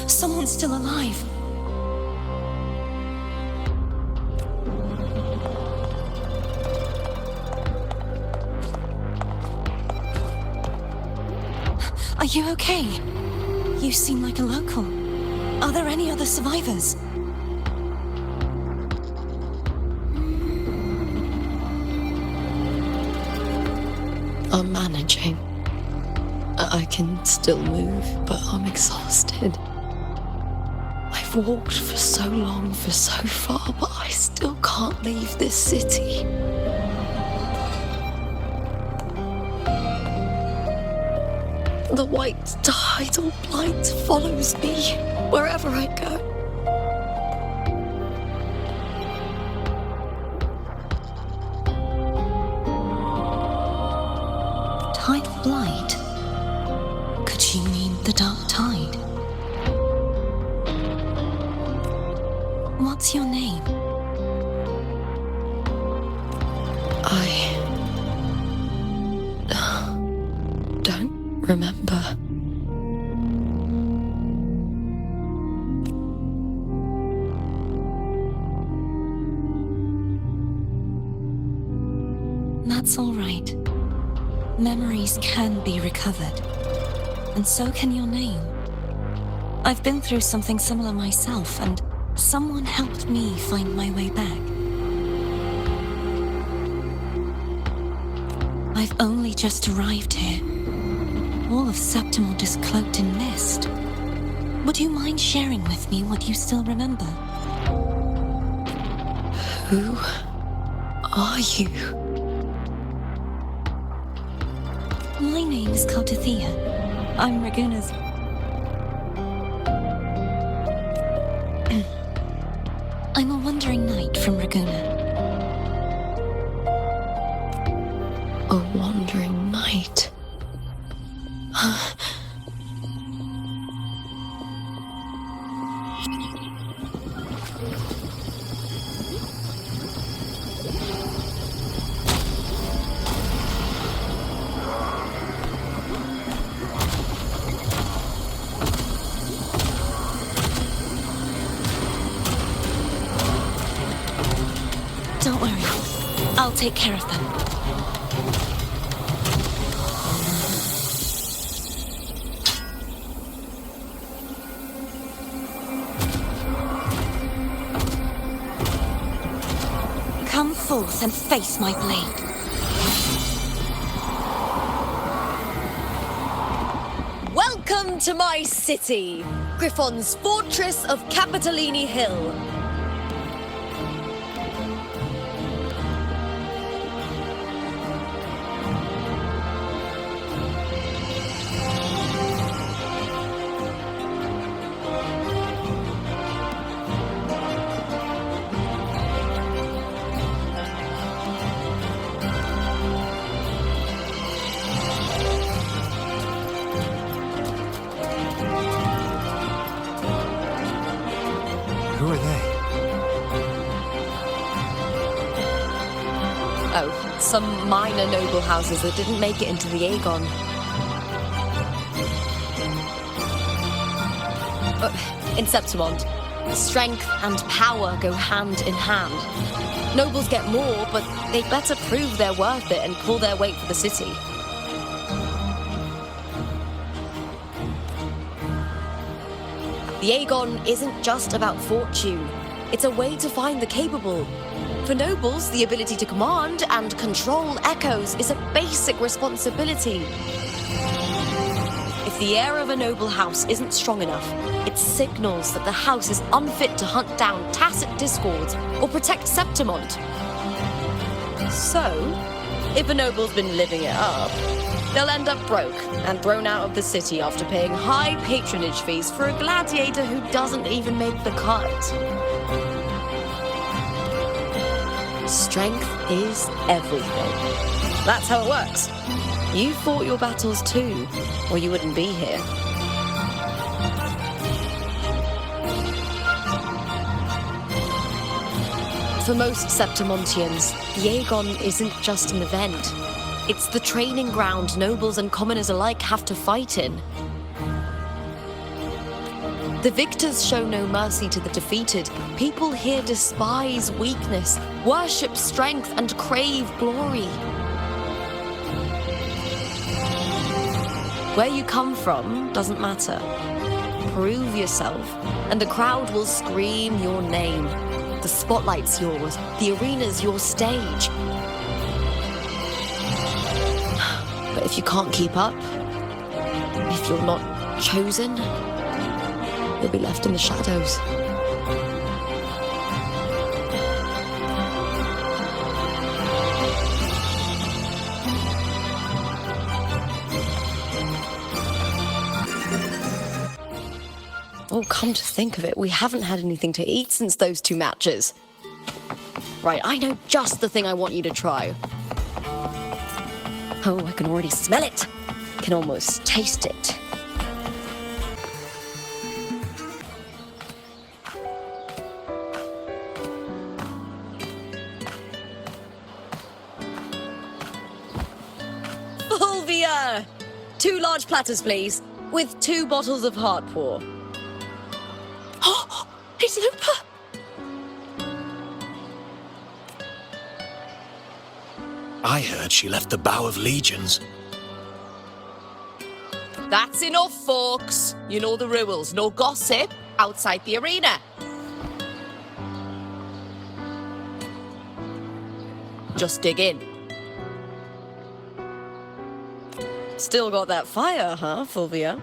Someone's still alive. Are you okay? You seem like a local. Are there any other survivors? I'm managing. I can still move, but I'm exhausted. I've walked for so long, for so far, but I still can't leave this city. The white tidal blight follows me wherever I go. Tidal blight? Could she mean the dark tide? What's your name? I don't remember. That's all right. Memories can be recovered. And so can your name. I've been through something similar myself, and someone helped me find my way back. I've only just arrived here. All of Septimont is cloaked in mist. Would you mind sharing with me what you still remember? Who are you? My name is Cartathea. I'm Raguna's... I'm a wandering knight from Raguna. A wandering knight. Don't worry. I'll take care of them. Come forth and face my blade. Welcome to my city, Griffon's fortress of Capitolini Hill. Who are they? Oh, some minor noble houses that didn't make it into the Aegon. In Septimont, strength and power go hand in hand. Nobles get more, but they better prove they're worth it and pull their weight for the city. The Aegon isn't just about fortune. It's a way to find the capable. For nobles, the ability to command and control echoes is a basic responsibility. If the heir of a noble house isn't strong enough, it signals that the house is unfit to hunt down tacit discords or protect Septimont. So, if a noble's been living it up, they'll end up broke and thrown out of the city after paying high patronage fees for a gladiator who doesn't even make the cut. Strength is everything. That's how it works. You fought your battles too, or you wouldn't be here. For most Septimontians, the Aegon isn't just an event. It's the training ground nobles and commoners alike have to fight in. The victors show no mercy to the defeated. People here despise weakness, worship strength, and crave glory. Where you come from doesn't matter. Prove yourself, and the crowd will scream your name. The spotlight's yours, the arena's your stage. But if you can't keep up, if you're not chosen, you'll be left in the shadows. Oh, come to think of it, we haven't had anything to eat since those 2 matches. Right, I know just the thing I want you to try. Oh, I can already smell it. Can almost taste it. Fulvia! 2 large platters, please, with 2 bottles of Heartpour. Oh, it's Lupa! I heard she left the Bow of Legions. That's enough, folks. You know the rules. No gossip outside the arena. Just dig in. Still got that fire, huh, Fulvia?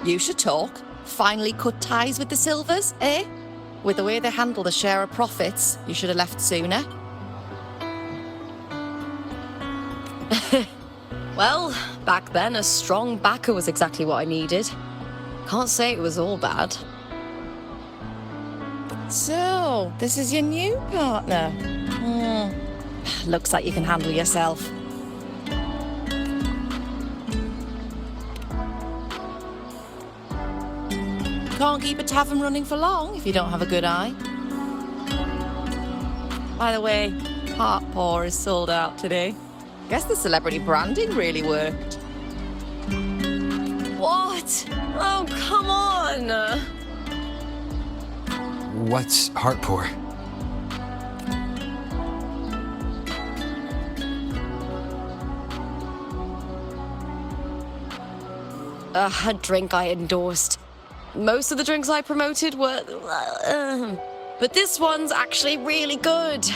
You should talk. Finally cut ties with the Silvers, eh? With the way they handle the share of profits, you should have left sooner. Well, back then a strong backer was exactly what I needed. Can't say it was all bad. So, this is your new partner. Looks like you can handle yourself. Can't keep a tavern running for long if you don't have a good eye. By the way, Heartpour is sold out today. Guess the celebrity branding really worked. What? Oh, come on! What's Heartpour? A drink I endorsed. Most of the drinks I promoted were... but this one's actually really good.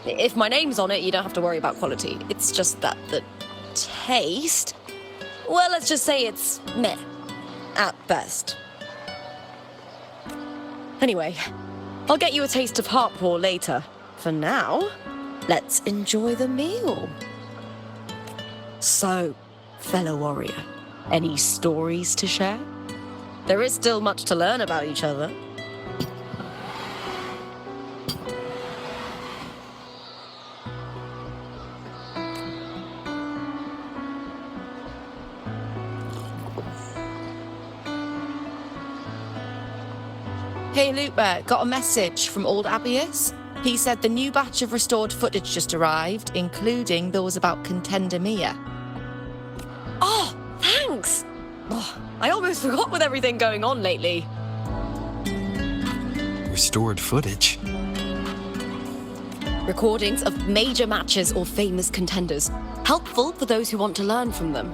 If my name's on it, you don't have to worry about quality. It's just that the taste... Well, let's just say it's meh, at best. Anyway, I'll get you a taste of Heartpour later. For now, let's enjoy the meal. So, fellow warrior, any stories to share? There is still much to learn about each other. Hey, Lupa, got a message from old Abius. He said the new batch of restored footage just arrived, including those about Contender Mia. Oh, thanks! Oh, I almost forgot with everything going on lately. Restored footage. Recordings of major matches or famous contenders. Helpful for those who want to learn from them.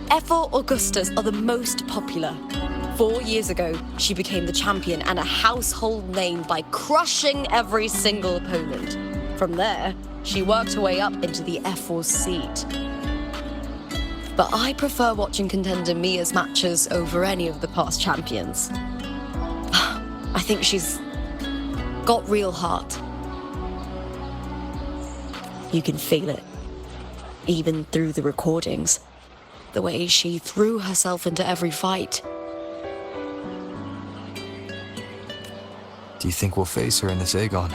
F4 Augustas are the most popular. 4 years ago, she became the champion and a household name by crushing every single opponent. From there, she worked her way up into the F4 seat. But I prefer watching Contender Mia's matches over any of the past champions. I think she's got real heart. You can feel it, even through the recordings. The way she threw herself into every fight. Do you think we'll face her in this Aegon?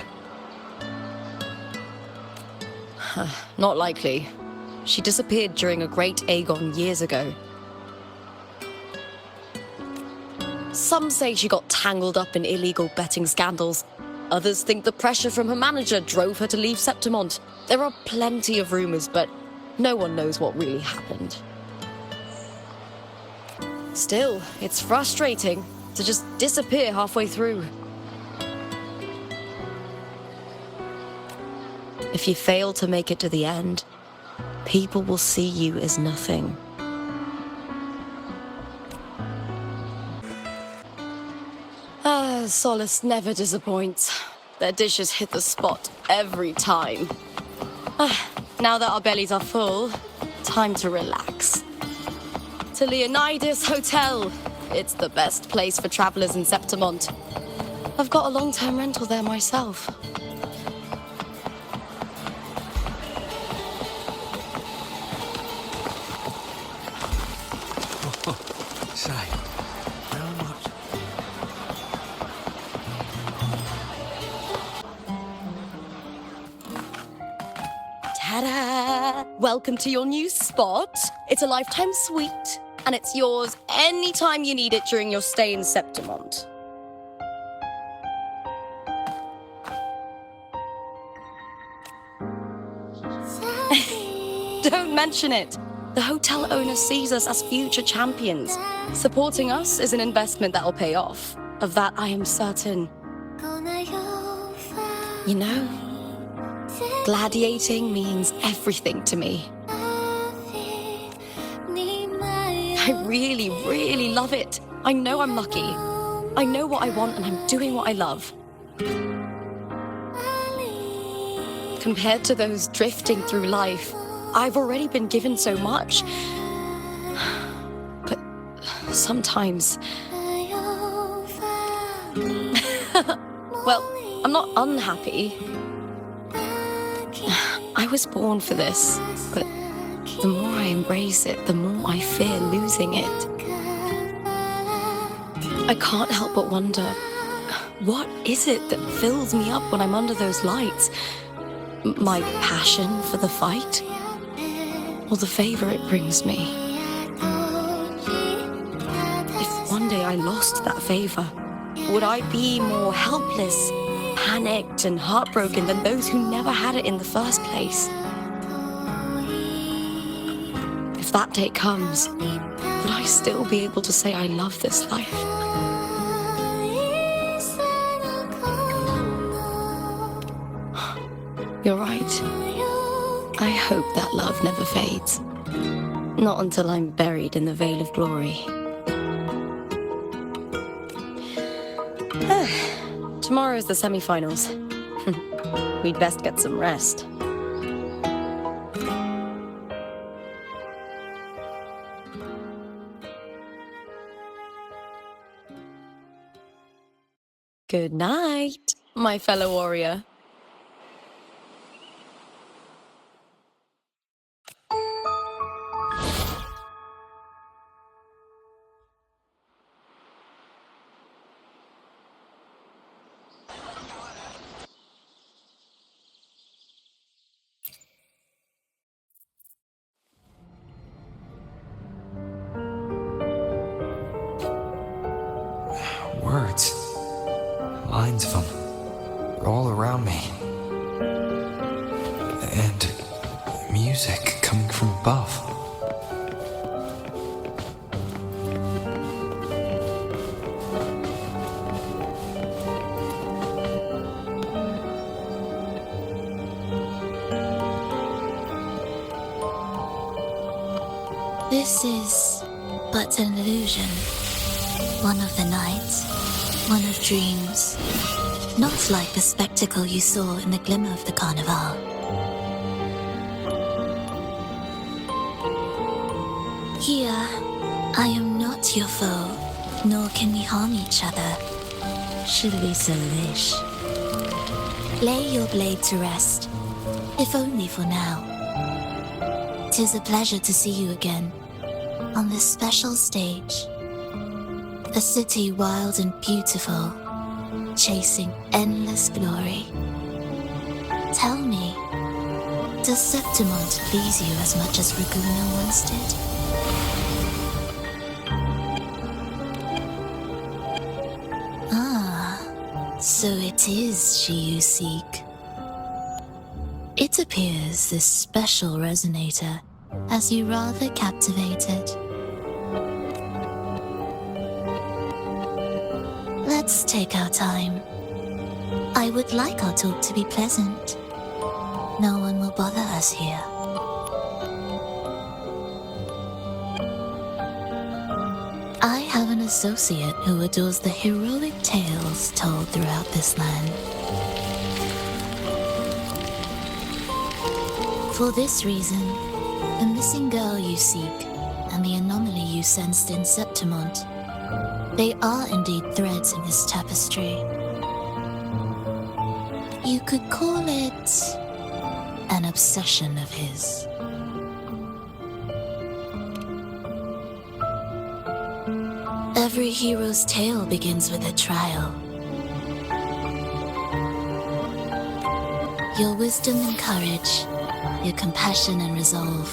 Not likely. She disappeared during a great Aegon years ago. Some say she got tangled up in illegal betting scandals. Others think the pressure from her manager drove her to leave Septimont. There are plenty of rumors, but no one knows what really happened. Still, it's frustrating to just disappear halfway through. If you fail to make it to the end, people will see you as nothing. Solace never disappoints. Their dishes hit the spot every time. Now that our bellies are full, time to relax. To Leonidas Hotel. It's the best place for travelers in Septimont. I've got a long-term rental there myself. Say, how much? Ta-da! Welcome to your new spot. It's a lifetime suite, and it's yours anytime you need it during your stay in Septimont. Don't mention it. The hotel owner sees us as future champions. Supporting us is an investment that'll pay off. Of that, I am certain. You know, gladiating means everything to me. I really, really love it. I know I'm lucky. I know what I want and I'm doing what I love. Compared to those drifting through life, I've already been given so much. But sometimes... Well, I'm not unhappy. I was born for this, but the more I embrace it, the more I fear losing it. I can't help but wonder, what is it that fills me up when I'm under those lights? My passion for the fight? Or the favor it brings me? If one day I lost that favor, would I be more helpless, panicked and heartbroken than those who never had it in the first place? If that day comes, would I still be able to say I love this life? You're right. I hope that love never fades. Not until I'm buried in the veil of glory. Tomorrow's the semi-finals. We'd best get some rest. Good night, my fellow warrior. music coming from above. This is but an illusion. One of the nights, one of dreams. Not like the spectacle you saw in the glimmer of the carnival. Here, I am not your foe, nor can we harm each other, should we so wish. Lay your blade to rest, if only for now. 'Tis a pleasure to see you again, on this special stage. A city wild and beautiful, chasing endless glory. Tell me, does Septimont please you as much as Raguna once did? Ah, so it is she you seek. It appears this special resonator has you rather captivated. Let's take our time. I would like our talk to be pleasant. No one will bother us here. I have an associate who adores the heroic tales told throughout this land. For this reason, the missing girl you seek and the anomaly you sensed in Septimont, they are indeed threads in this tapestry. You could call it an obsession of his. Every hero's tale begins with a trial. Your wisdom and courage, your compassion and resolve,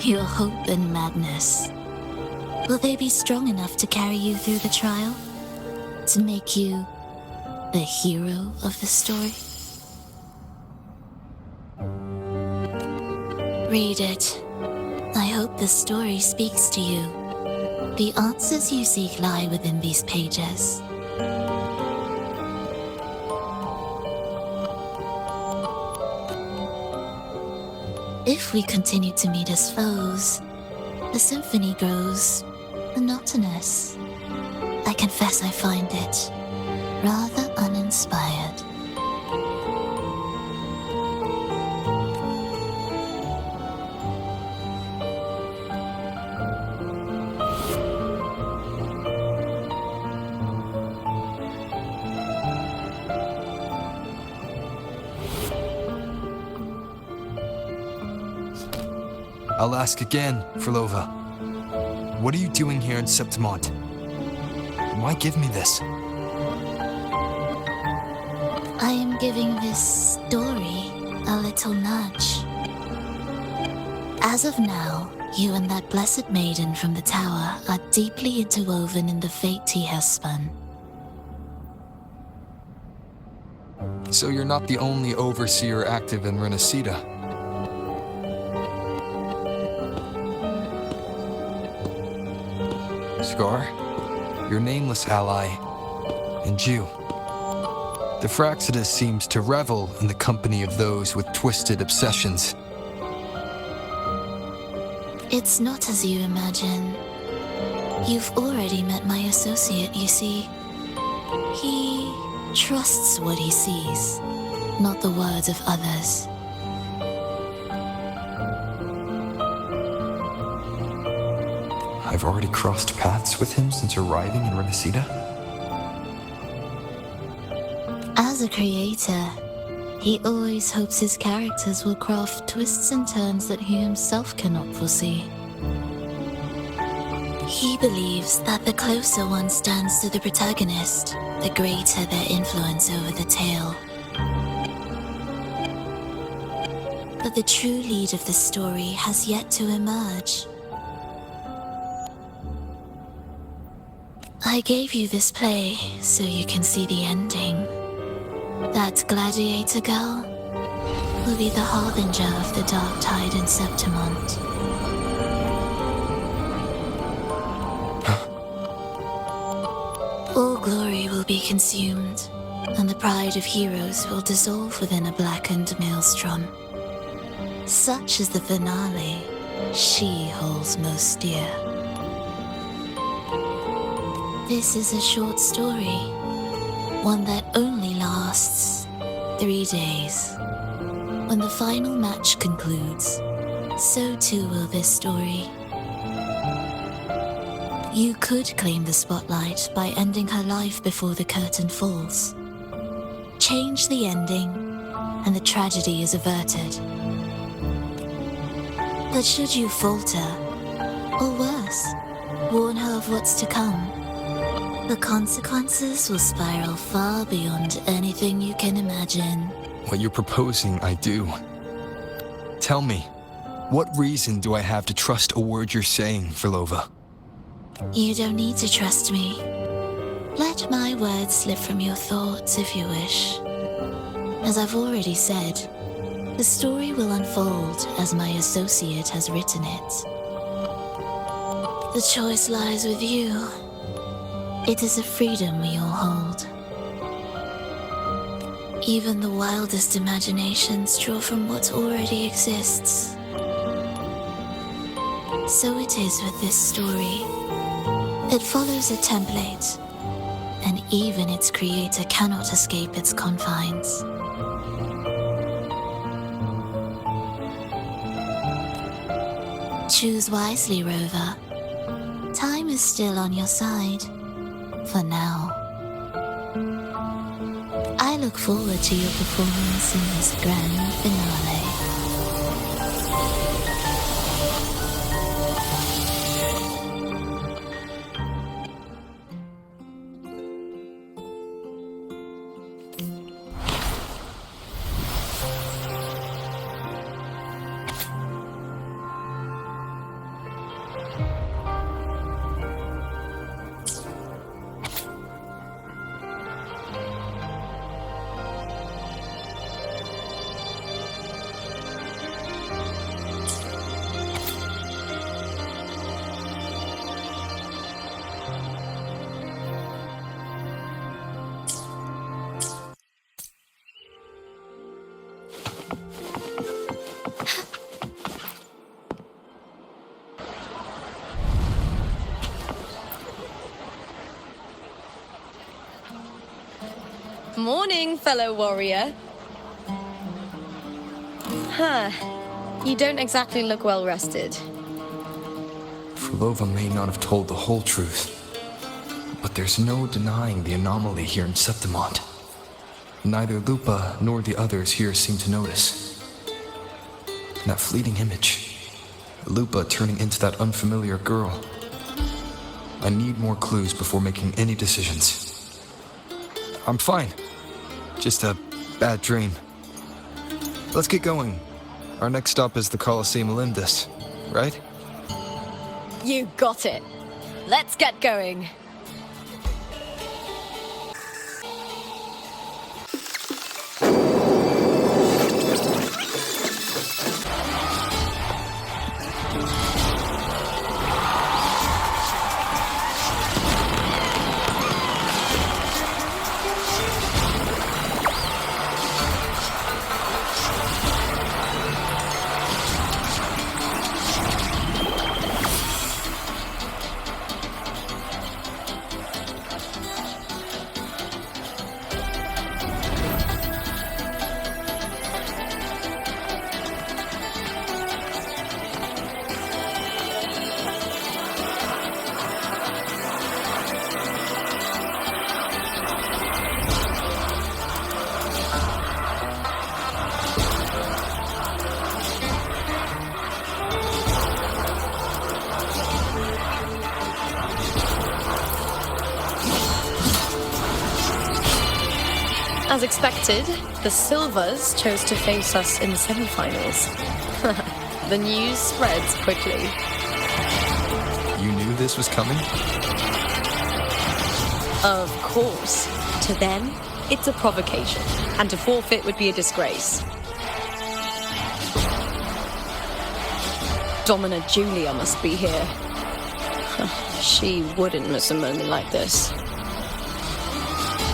your hope and madness. Will they be strong enough to carry you through the trial? To make you the hero of the story? Read it. I hope the story speaks to you. The answers you seek lie within these pages. If we continue to meet as foes, the symphony grows monotonous. I confess I find it rather uninspired. I'll ask again, Frolova. What are you doing here in Septimont? Why give me this? I am giving this story a little nudge. As of now, you and that blessed maiden from the tower are deeply interwoven in the fate he has spun. So you're not the only overseer active in Renacita. Scar, your nameless ally, and you. The Fraxidus seems to revel in the company of those with twisted obsessions. It's not as you imagine. You've already met my associate, you see. He trusts what he sees, not the words of others. I've already crossed paths with him since arriving in Renacita. As a creator, he always hopes his characters will craft twists and turns that he himself cannot foresee. He believes that the closer one stands to the protagonist, the greater their influence over the tale. But the true lead of the story has yet to emerge. I gave you this play so you can see the ending. That gladiator girl, will be the harbinger of the dark tide in Septimont. All glory will be consumed, and the pride of heroes will dissolve within a blackened maelstrom. Such is the finale she holds most dear. This is a short story, one that only lasts 3 days. When the final match concludes, so too will this story. You could claim the spotlight by ending her life before the curtain falls. Change the ending, and the tragedy is averted. But should you falter, or worse, warn her of what's to come, the consequences will spiral far beyond anything you can imagine. What you're proposing, I do. Tell me, what reason do I have to trust a word you're saying, Verlova? You don't need to trust me. Let my words slip from your thoughts if you wish. As I've already said, the story will unfold as my associate has written it. The choice lies with you. It is a freedom we all hold. Even the wildest imaginations draw from what already exists. So it is with this story. It follows a template, and even its creator cannot escape its confines. Choose wisely, Rover. Time is still on your side. For now. I look forward to your performance in this grand finale. Morning, fellow warrior. Huh. You don't exactly look well rested. Verlova may not have told the whole truth, but there's no denying the anomaly here in Septimont. Neither Lupa nor the others here seem to notice. That fleeting image, Lupa turning into that unfamiliar girl. I need more clues before making any decisions. I'm fine. Just a bad dream. Let's get going. Our next stop is the Colosseum Olympus, right? You got it. Let's get going. As expected, the Silvers chose to face us in the semi-finals. The news spreads quickly. You knew this was coming? Of course. To them, it's a provocation, and to forfeit would be a disgrace. Domina Julia must be here. She wouldn't miss a moment like this.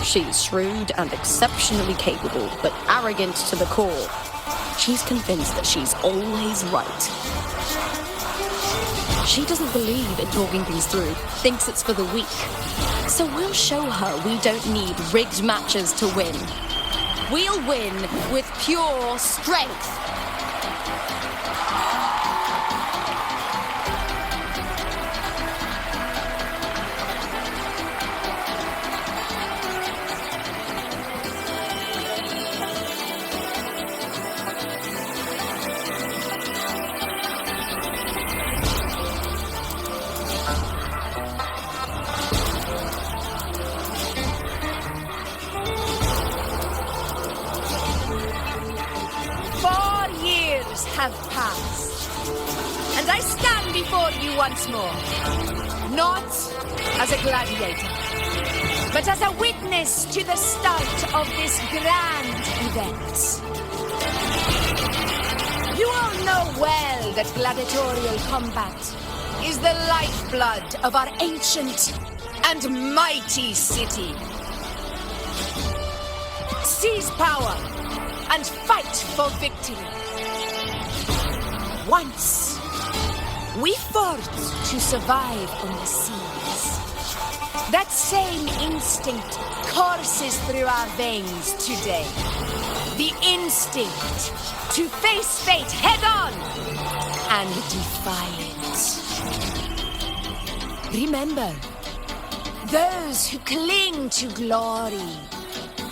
She's shrewd and exceptionally capable, but arrogant to the core. She's convinced that she's always right. She doesn't believe in talking things through, thinks it's for the weak. So we'll show her we don't need rigged matches to win. We'll win with pure strength. Have passed, and I stand before you once more, not as a gladiator, but as a witness to the start of this grand event. You all know well that gladiatorial combat is the lifeblood of our ancient and mighty city. Seize power and fight for victory. Once, we fought to survive on the seas. That same instinct courses through our veins today. The instinct to face fate head-on and defy it. Remember, those who cling to glory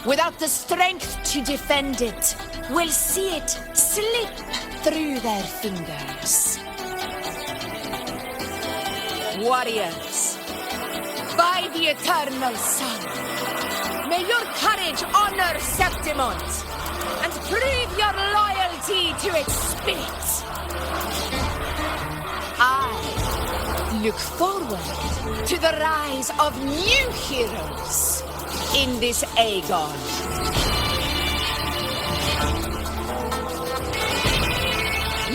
without the strength to defend it will see it slip through their fingers. Warriors, by the eternal sun, may your courage honor Septimont and prove your loyalty to its spirit. I look forward to the rise of new heroes in this Aegon.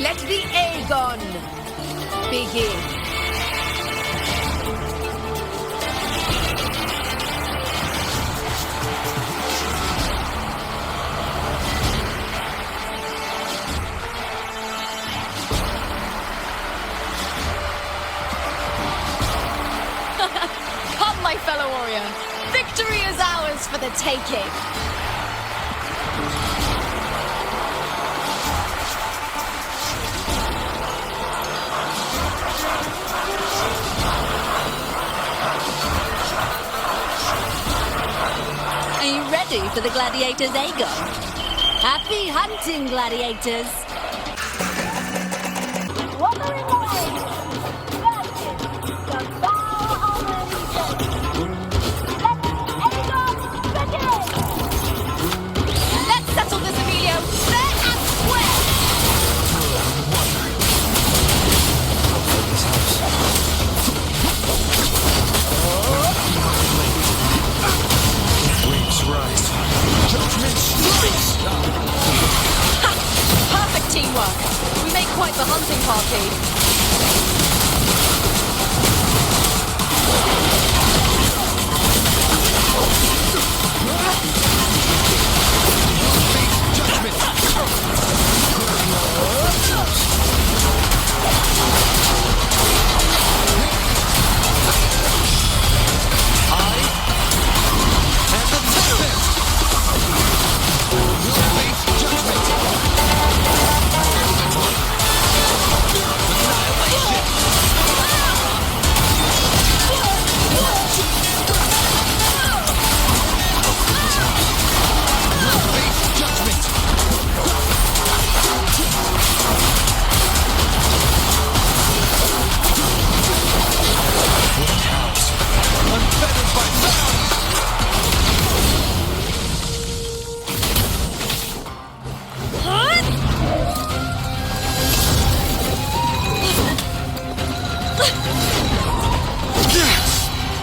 Let the Aegon begin. Come, my fellow warrior. Victory is ours for the taking. Are you ready for the gladiators, Aegon? Happy hunting, gladiators! Wuthering away! The vow of allegiance! Let Aegon begin! Let's settle this, Emilio, fair and square! Waves rise. Judgment strikes! Perfect teamwork! We make quite the hunting party.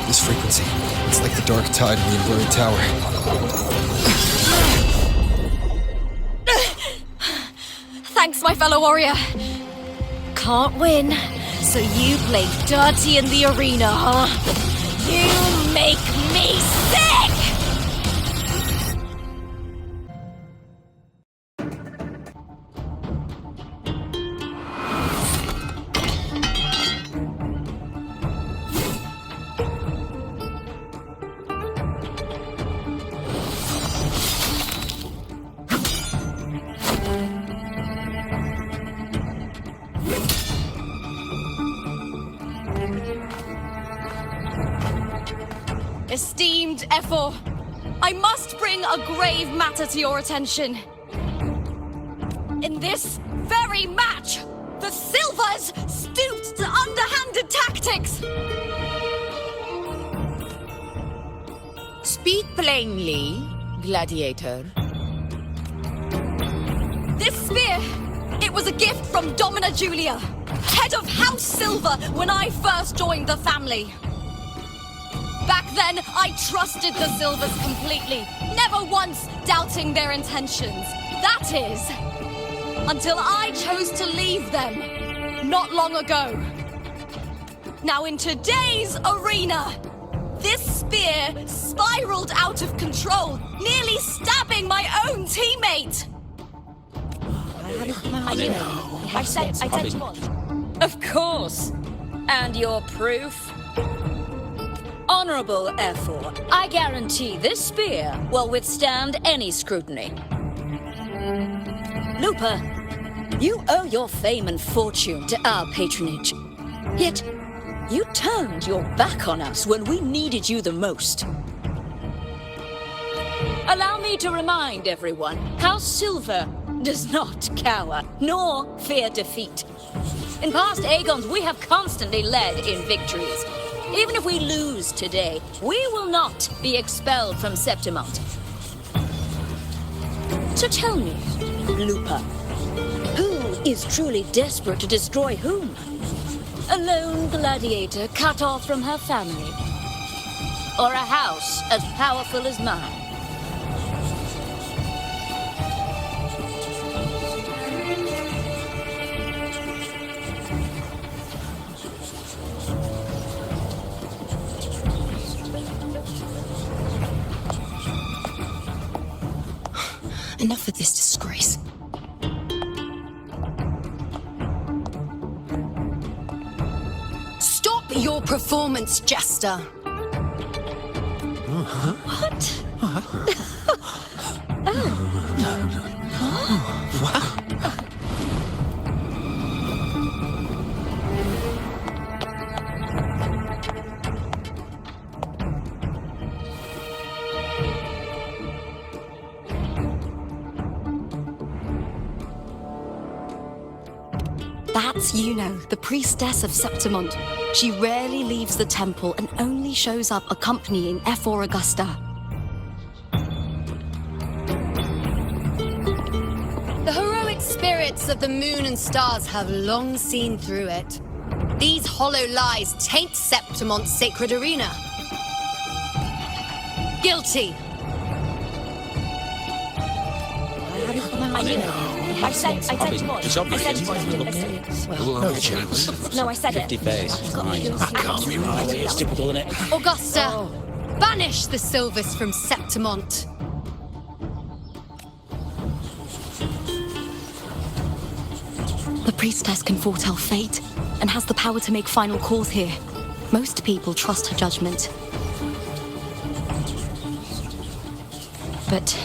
This frequency, it's like the dark tide in the inverted tower. Thanks, my fellow warrior. can't win, so you play dirty in the arena, huh? You make me sick! Esteemed Ephor, I must bring a grave matter to your attention. In this very match, the Silvers stooped to underhanded tactics. Speak plainly, Gladiator. This spear, it was a gift from Domina Julia, head of House Silver when I first joined the family. Back then, I trusted the Silvers completely, never once doubting their intentions. That is, until I chose to leave them, not long ago. Now in today's arena, this spear spiraled out of control, nearly stabbing my own teammate. I said you on. Of course. And your proof? Honorable Ephor, I guarantee this spear will withstand any scrutiny. Lupa, you owe your fame and fortune to our patronage. Yet, you turned your back on us when we needed you the most. Allow me to remind everyone, House Silver does not cower, nor fear defeat. In past Aegons, we have constantly led in victories. Even if we lose today, we will not be expelled from Septimont. So tell me, Lupa, who is truly desperate to destroy whom? A lone gladiator cut off from her family? Or a house as powerful as mine? Enough of this disgrace. Stop your performance, Jester. What? That's Yuno, the priestess of Septimont. She rarely leaves the temple and only shows up accompanying Ephor Augusta. The heroic spirits of the moon and stars have long seen through it. These hollow lies taint Septimont's sacred arena. Guilty. I said you on. It's obvious. No chance. No, I said 50 it. face. That can't be right. It's typical, isn't it? Augusta, banish the Silvers from Septimont. The priestess can foretell fate and has the power to make final calls here. Most people trust her judgment. But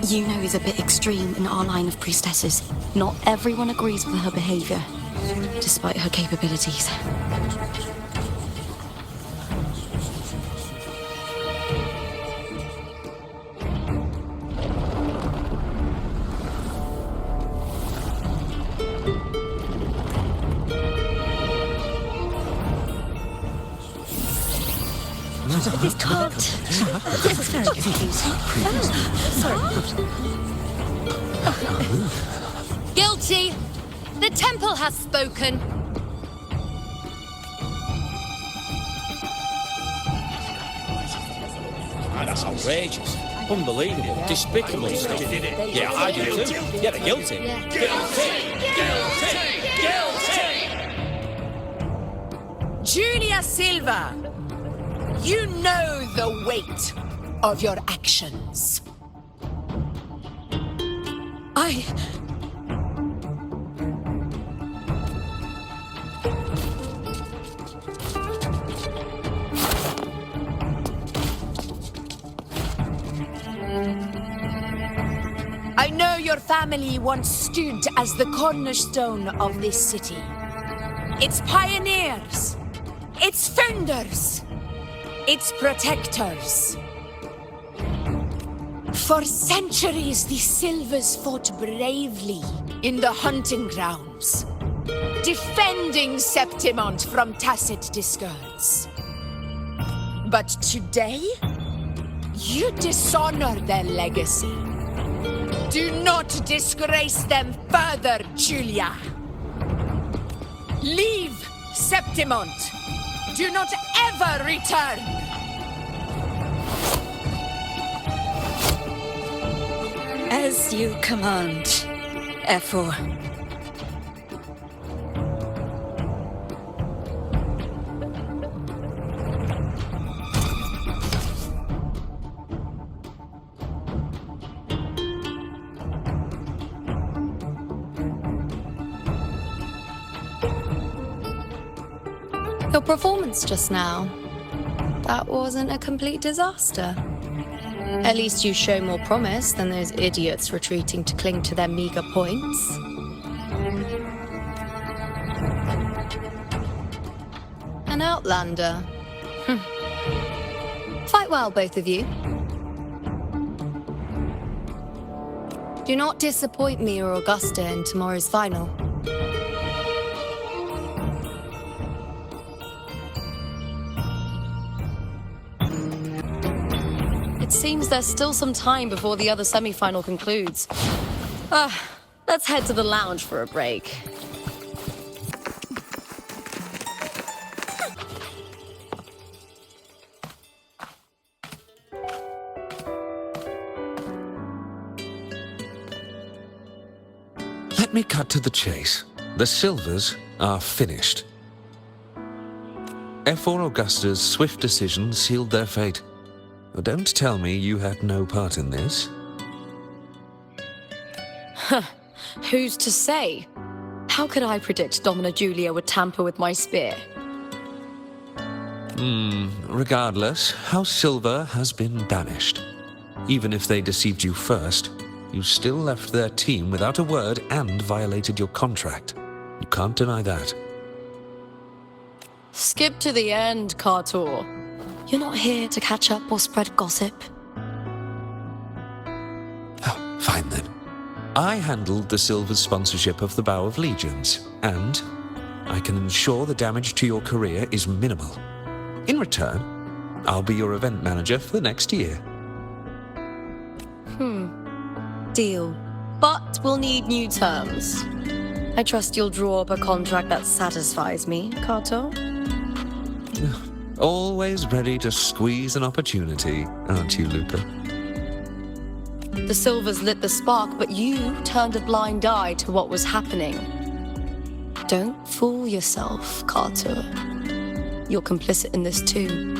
Yuno is a bit extreme in our line of priestesses. Not everyone agrees with her behavior, despite her capabilities. This can't. This is very confusing. Sorry. Guilty. The temple has spoken. That's outrageous. Unbelievable. Despicable stuff. Yeah, I do too. Yeah, they're guilty. Guilty! Guilty! Guilty! Julia Silva, you know the weight of your actions. I know your family once stood as the cornerstone of this city. Its pioneers, its founders, its protectors. For centuries, the Silvers fought bravely in the hunting grounds, defending Septimont from tacit discords. But today, you dishonor their legacy. Do not disgrace them further, Julia. Leave Septimont. Do not ever return. As you command, Efor. Your performance just now, that wasn't a complete disaster. At least you show more promise than those idiots retreating to cling to their meager points. An outlander. Fight well, both of you. Do not disappoint me or Augusta in tomorrow's final. Seems there's still some time before the other semi-final concludes. Let's head to the lounge for a break. Let me cut to the chase. The Silvers are finished. Efor Augusta's swift decision sealed their fate. Don't tell me you had no part in this. Who's to say? How could I predict Domina Julia would tamper with my spear? Regardless, House Silver has been banished. Even if they deceived you first, you still left their team without a word and violated your contract. You can't deny that. Skip to the end, Cartor. You're not here to catch up or spread gossip. Fine then. I handled the Silver's sponsorship of the Bow of Legions, and I can ensure the damage to your career is minimal. In return, I'll be your event manager for the next year. Deal. But we'll need new terms. I trust you'll draw up a contract that satisfies me, Cartor. Always ready to squeeze an opportunity, aren't you, Lupa? The Silvers lit the spark, but you turned a blind eye to what was happening. Don't fool yourself, Cartor. You're complicit in this too.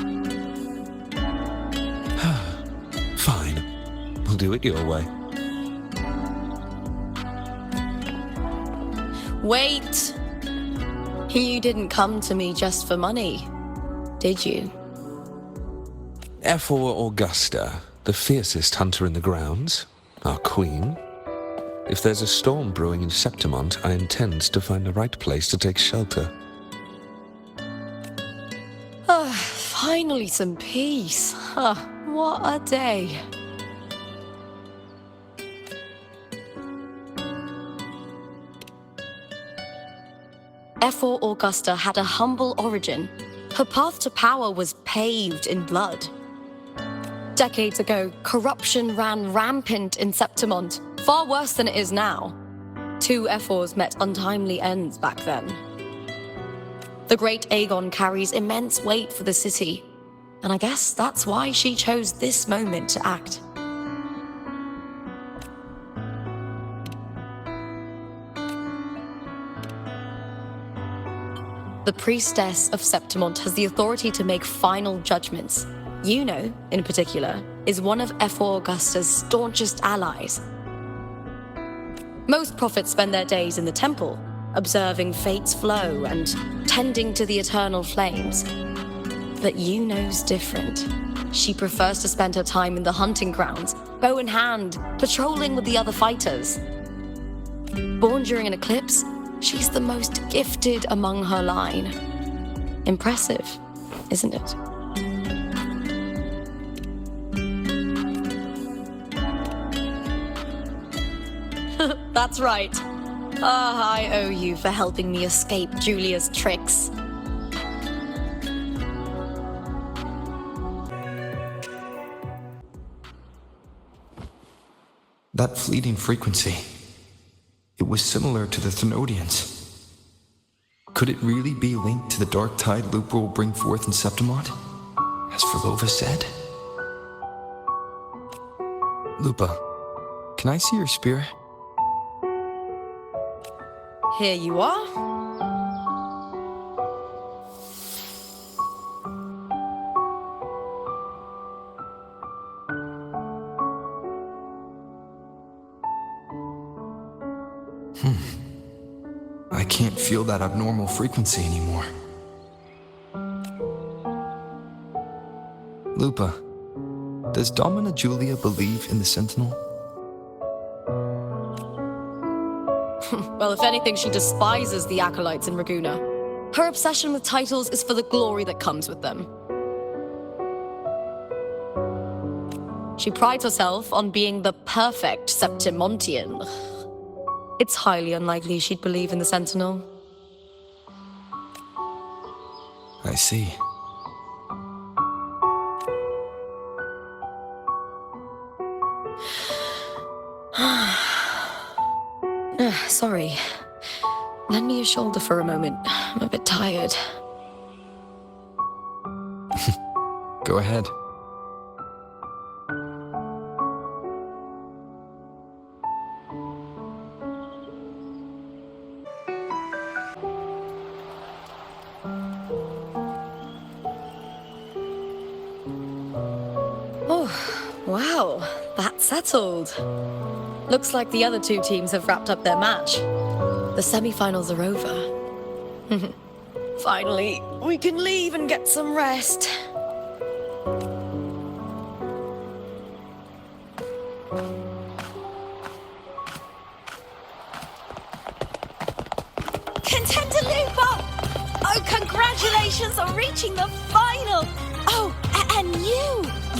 Fine. We'll do it your way. Wait! You didn't come to me just for money, did you? Efor Augusta, the fiercest hunter in the grounds, our queen. If there's a storm brewing in Septimont, I intend to find the right place to take shelter. Finally some peace. What a day. Efor Augusta had a humble origin. Her path to power was paved in blood. Decades ago, corruption ran rampant in Septimont, far worse than it is now. Two Efors met untimely ends back then. The great Aegon carries immense weight for the city, and I guess that's why she chose this moment to act. The priestess of Septimont has the authority to make final judgments. Juno, in particular, is one of Ephor Augusta's staunchest allies. Most prophets spend their days in the temple, observing fate's flow and tending to the eternal flames. But Juno's different. She prefers to spend her time in the hunting grounds, bow in hand, patrolling with the other fighters. Born during an eclipse, she's the most gifted among her line. Impressive, isn't it? That's right. I owe you for helping me escape Julia's tricks. That fleeting frequency, it was similar to the Thenodians. Could it really be linked to the dark tide Lupa will bring forth in Septimont, as Verlova said? Lupa, can I see your spear? Here you are. I can't feel that abnormal frequency anymore. Lupa, does Domina Julia believe in the Sentinel? Well, if anything, she despises the acolytes in Raguna. Her obsession with titles is for the glory that comes with them. She prides herself on being the perfect Septimontian. It's highly unlikely she'd believe in the Sentinel. I see. Sorry. Lend me your shoulder for a moment. I'm a bit tired. Go ahead. Oh, wow. That's settled. Looks like the other two teams have wrapped up their match. The semi-finals are over. Finally, we can leave and get some rest. Contender Lupa! Oh, congratulations on reaching the final! Oh, and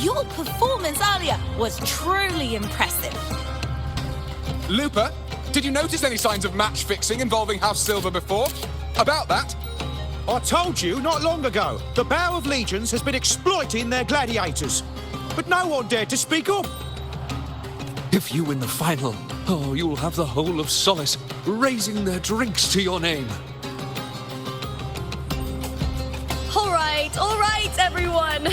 your performance earlier was truly impressive. Lupa, did you notice any signs of match fixing involving House Silver before? About that? I told you not long ago, the Bow of Legions has been exploiting their gladiators. But no one dared to speak up. If you win the final, you'll have the whole of Solace raising their drinks to your name. All right, everyone.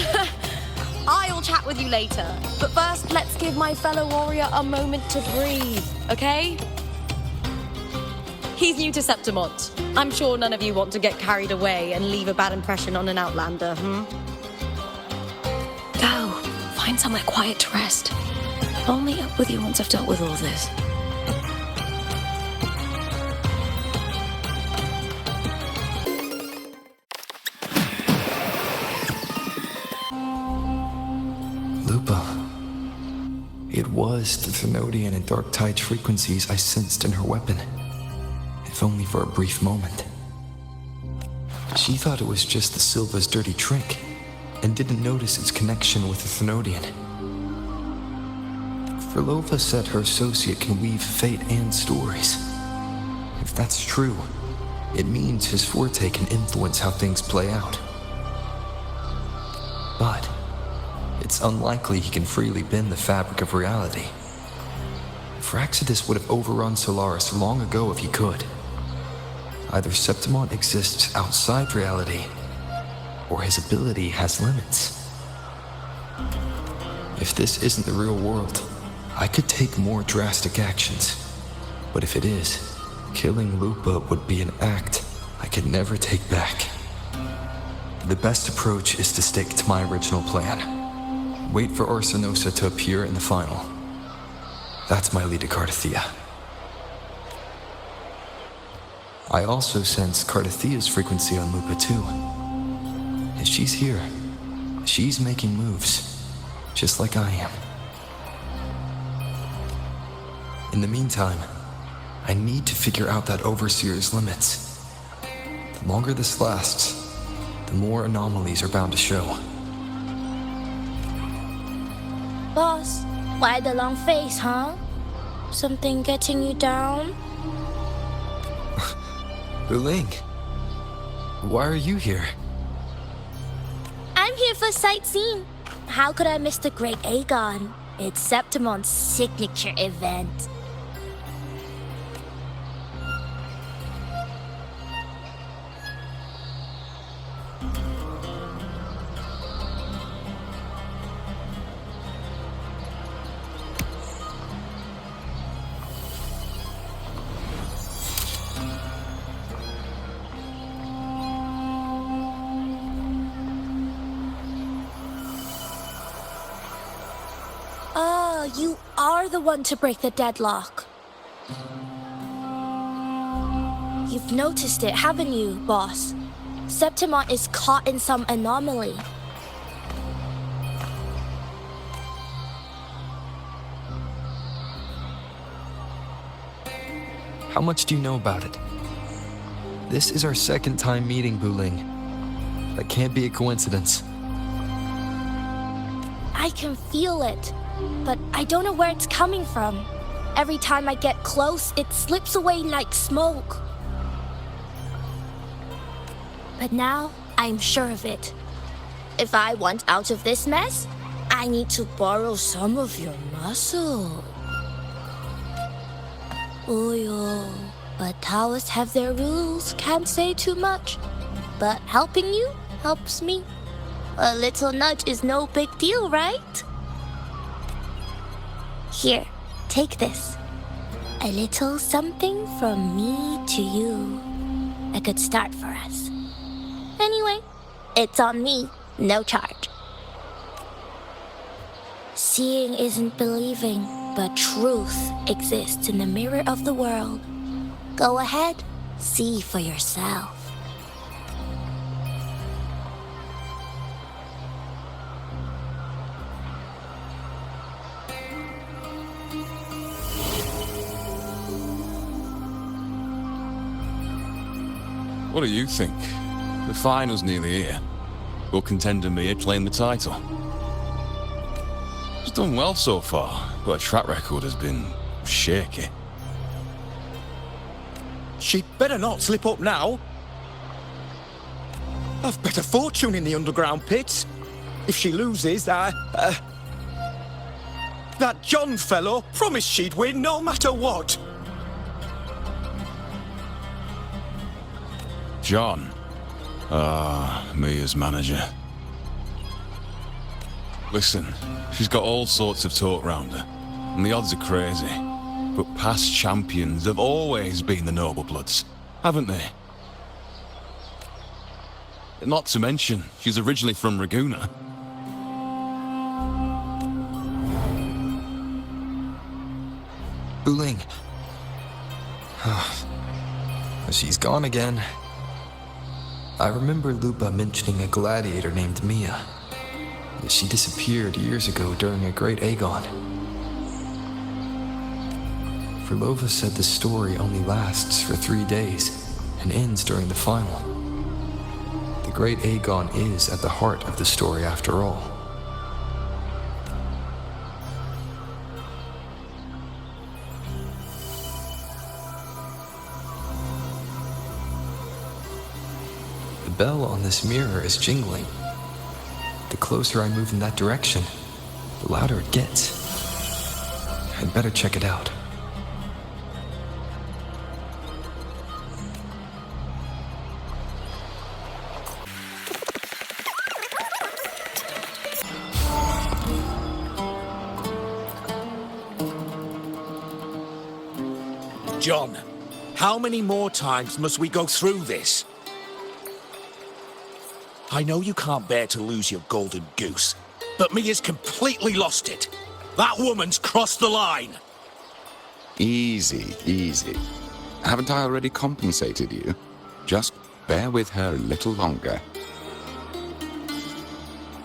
I'll chat with you later. But first, let's give my fellow warrior a moment to breathe, okay? He's new to Septimont. I'm sure none of you want to get carried away and leave a bad impression on an outlander, Go. Find somewhere quiet to rest. I'll meet up with you once I've dealt with all this. Lupa. It was the Thenodian and Dark Tide's frequencies I sensed in her weapon, if only for a brief moment. She thought it was just the Silva's dirty trick, and didn't notice its connection with the Thenodian. Verlova said her associate can weave fate and stories. If that's true, it means his forte can influence how things play out. But it's unlikely he can freely bend the fabric of reality. Phraxidus would have overrun Solaris long ago if he could. Either Septimont exists outside reality, or his ability has limits. If this isn't the real world, I could take more drastic actions. But if it is, killing Lupa would be an act I could never take back. The best approach is to stick to my original plan. Wait for Arsinosa to appear in the final. That's my lead to Cardathia. I also sense Cardathia's frequency on Lupa too. If she's here, she's making moves, just like I am. In the meantime, I need to figure out that Overseer's limits. The longer this lasts, the more anomalies are bound to show. Boss, why the long face, huh? Something getting you down? Wuthering, why are you here? I'm here for sightseeing. How could I miss the Great Aegon? It's Septimon's signature event. You are the one to break the deadlock. You've noticed it, haven't you, boss? Septimon is caught in some anomaly. How much do you know about it? This is our second time meeting, Wuthering. That can't be a coincidence. I can feel it, but I don't know where it's coming from. Every time I get close, it slips away like smoke. But now, I'm sure of it. If I want out of this mess, I need to borrow some of your muscle. Oyo, but Taoists have their rules, can't say too much. But helping you helps me. A little nudge is no big deal, right? Here, take this. A little something from me to you. A good start for us. Anyway, it's on me, no charge. Seeing isn't believing, but truth exists in the mirror of the world. Go ahead, see for yourself. What do you think? The final's nearly here. Will contender Mia claim the title? She's done well so far, but her track record has been shaky. She'd better not slip up now. I've bet a fortune in the underground pits. If she loses, that John fellow promised she'd win no matter what. John? Mia's manager. Listen, she's got all sorts of talk round her, and the odds are crazy. But past champions have always been the noble bloods, haven't they? Not to mention, she's originally from Raguna. Wuthering. She's gone again. I remember Lupa mentioning a gladiator named Mia. She disappeared years ago during a Great Aegon. Verlova said the story only lasts for 3 days and ends during the final. The Great Aegon is at the heart of the story after all. The bell on this mirror is jingling. The closer I move in that direction, the louder it gets. I'd better check it out. John, how many more times must we go through this? I know you can't bear to lose your golden goose, but Mia's completely lost it. That woman's crossed the line. Easy, easy. Haven't I already compensated you? Just bear with her a little longer.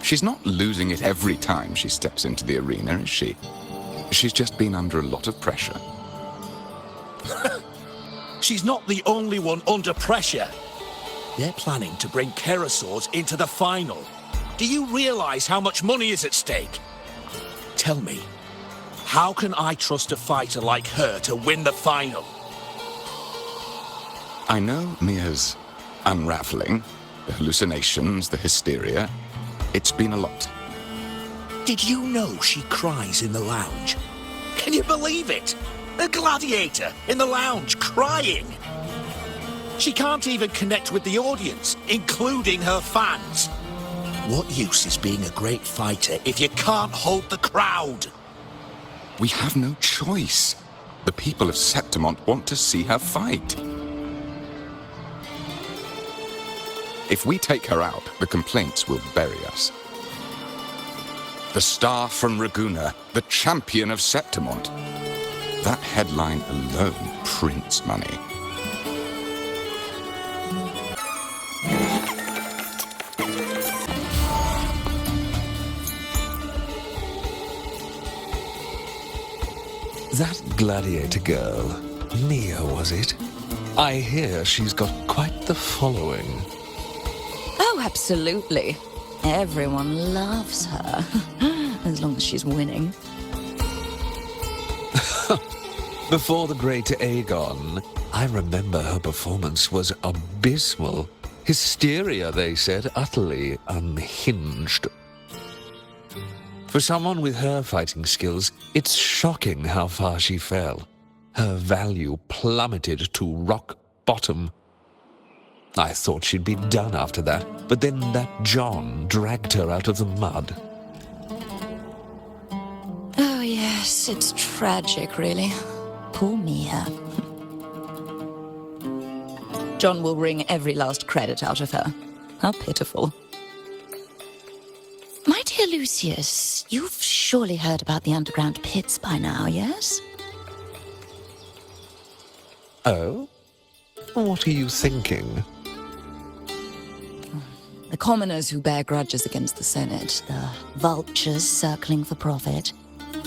She's not losing it every time she steps into the arena, is she? She's just been under a lot of pressure. She's not the only one under pressure. They're planning to bring Kerasaurs into the final. Do you realize how much money is at stake? Tell me, how can I trust a fighter like her to win the final? I know Mia's unraveling, the hallucinations, the hysteria. It's been a lot. Did you know she cries in the lounge? Can you believe it? A gladiator in the lounge crying. She can't even connect with the audience, including her fans. What use is being a great fighter if you can't hold the crowd? We have no choice. The people of Septimont want to see her fight. If we take her out, the complaints will bury us. The star from Raguna, the champion of Septimont. That headline alone prints money. That gladiator girl, Mia, was it? I hear she's got quite the following. Oh, absolutely. Everyone loves her, as long as she's winning. Before the great Aegon, I remember her performance was abysmal. Hysteria, they said, utterly unhinged. For someone with her fighting skills, it's shocking how far she fell. Her value plummeted to rock bottom. I thought she'd be done after that, but then that John dragged her out of the mud. Oh, yes, it's tragic, really. Poor Mia. John will wring every last credit out of her. How pitiful. My dear Lucius, you've surely heard about the underground pits by now, yes? Oh? What are you thinking? The commoners who bear grudges against the Senate, the vultures circling for profit.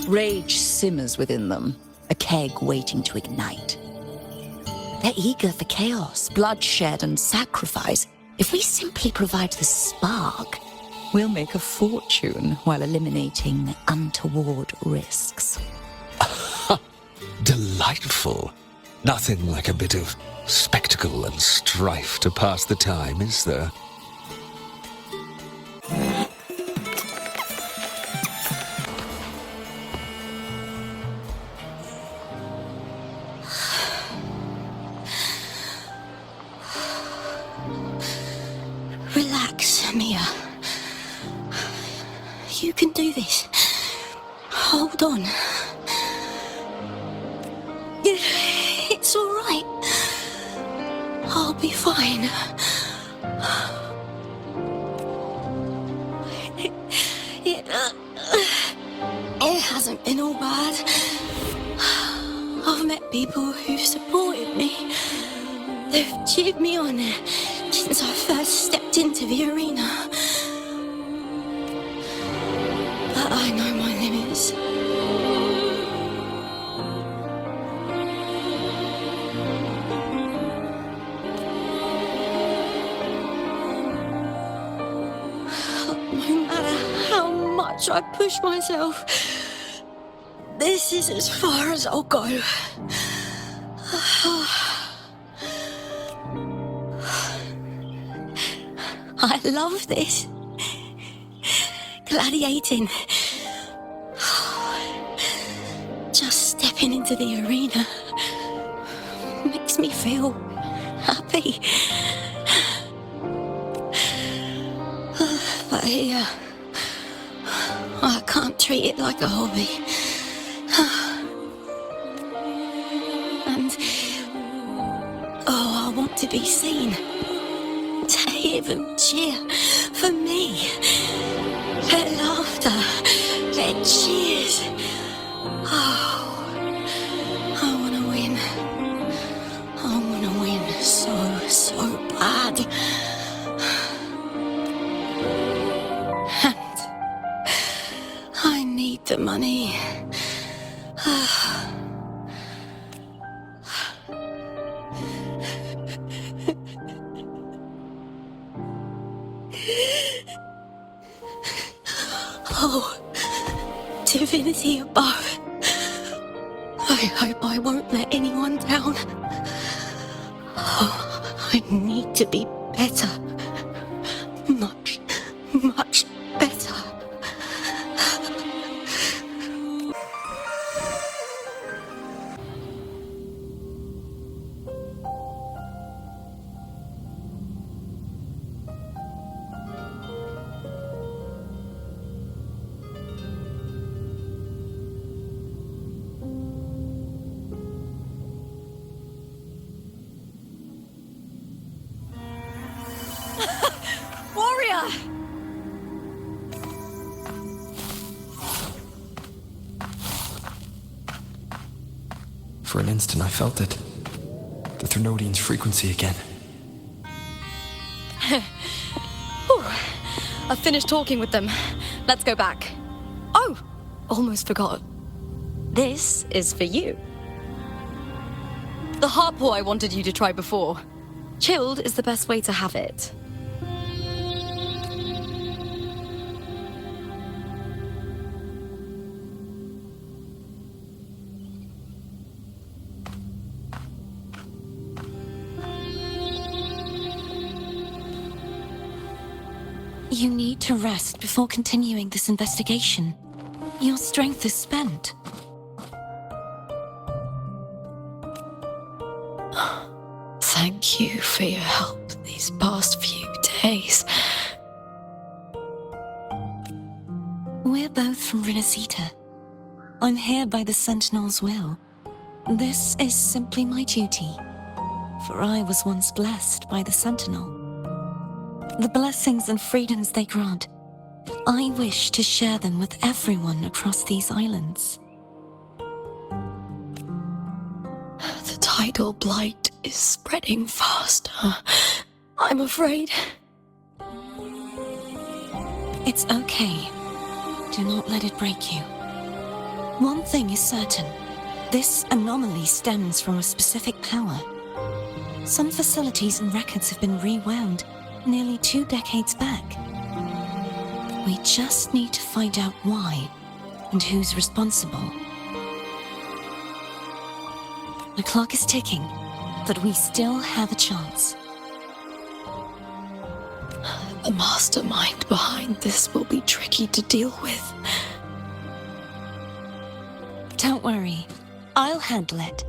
Rage simmers within them, a keg waiting to ignite. They're eager for chaos, bloodshed, and sacrifice. If we simply provide the spark, we'll make a fortune while eliminating untoward risks. Delightful. Nothing like a bit of spectacle and strife to pass the time, is there? Relax, Mia. You can do this. Hold on. It's all right. I'll be fine. It hasn't been all bad. I've met people who've supported me. They've cheered me on since I first stepped into the arena. But I know my limits. No matter how much I push myself, this is as far as I'll go. I love this. Gladiating. Just stepping into the arena makes me feel happy. But here, I can't treat it like a hobby. And, oh, I want to be seen. To hear them cheer For me. Let laughter. Let cheers. Oh, I want to win. I want to win so bad. And I need the money. Oh, divinity above. I hope I won't let anyone down. Oh, I need to be better. Much better. Warrior! For an instant, I felt it. The Thrunodian's frequency again. Whew. I've finished talking with them. Let's go back. Oh, almost forgot. This is for you. The harpour I wanted you to try before. Chilled is the best way to have it. You need to rest before continuing this investigation. Your strength is spent. Thank you for your help these past few days. We're both from Renacita. I'm here by the Sentinel's will. This is simply my duty, for I was once blessed by the Sentinel. The blessings and freedoms they grant, I wish to share them with everyone across these islands. The tidal blight is spreading faster. I'm afraid. It's okay. Do not let it break you. One thing is certain. This anomaly stems from a specific power. Some facilities and records have been rewound nearly 2 decades back. We just need to find out why and who's responsible. The clock is ticking, but we still have a chance. The mastermind behind this will be tricky to deal with. Don't worry, I'll handle it.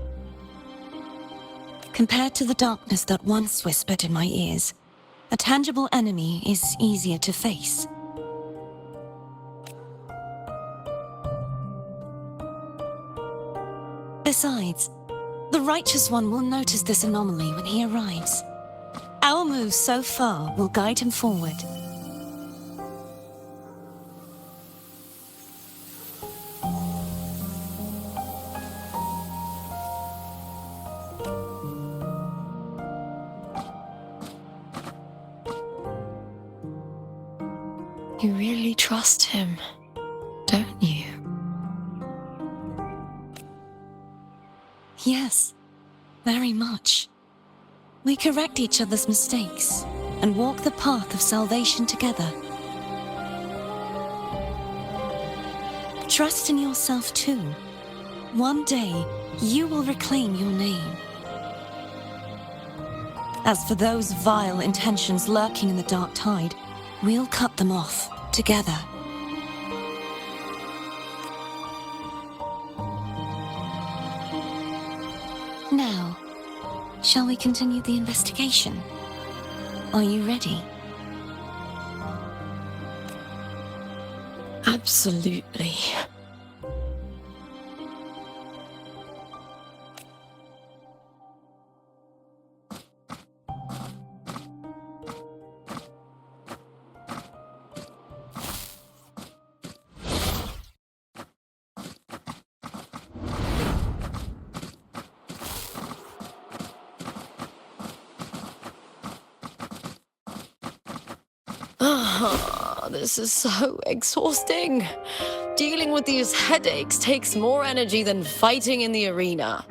Compared to the darkness that once whispered in my ears, a tangible enemy is easier to face. Besides, the Righteous One will notice this anomaly when he arrives. Our moves so far will guide him forward. You really trust him, don't you? Yes, very much. We correct each other's mistakes and walk the path of salvation together. Trust in yourself too. One day, you will reclaim your name. As for those vile intentions lurking in the dark tide, we'll cut them off together. Now, shall we continue the investigation? Are you ready? Absolutely. This is so exhausting. Dealing with these headaches takes more energy than fighting in the arena.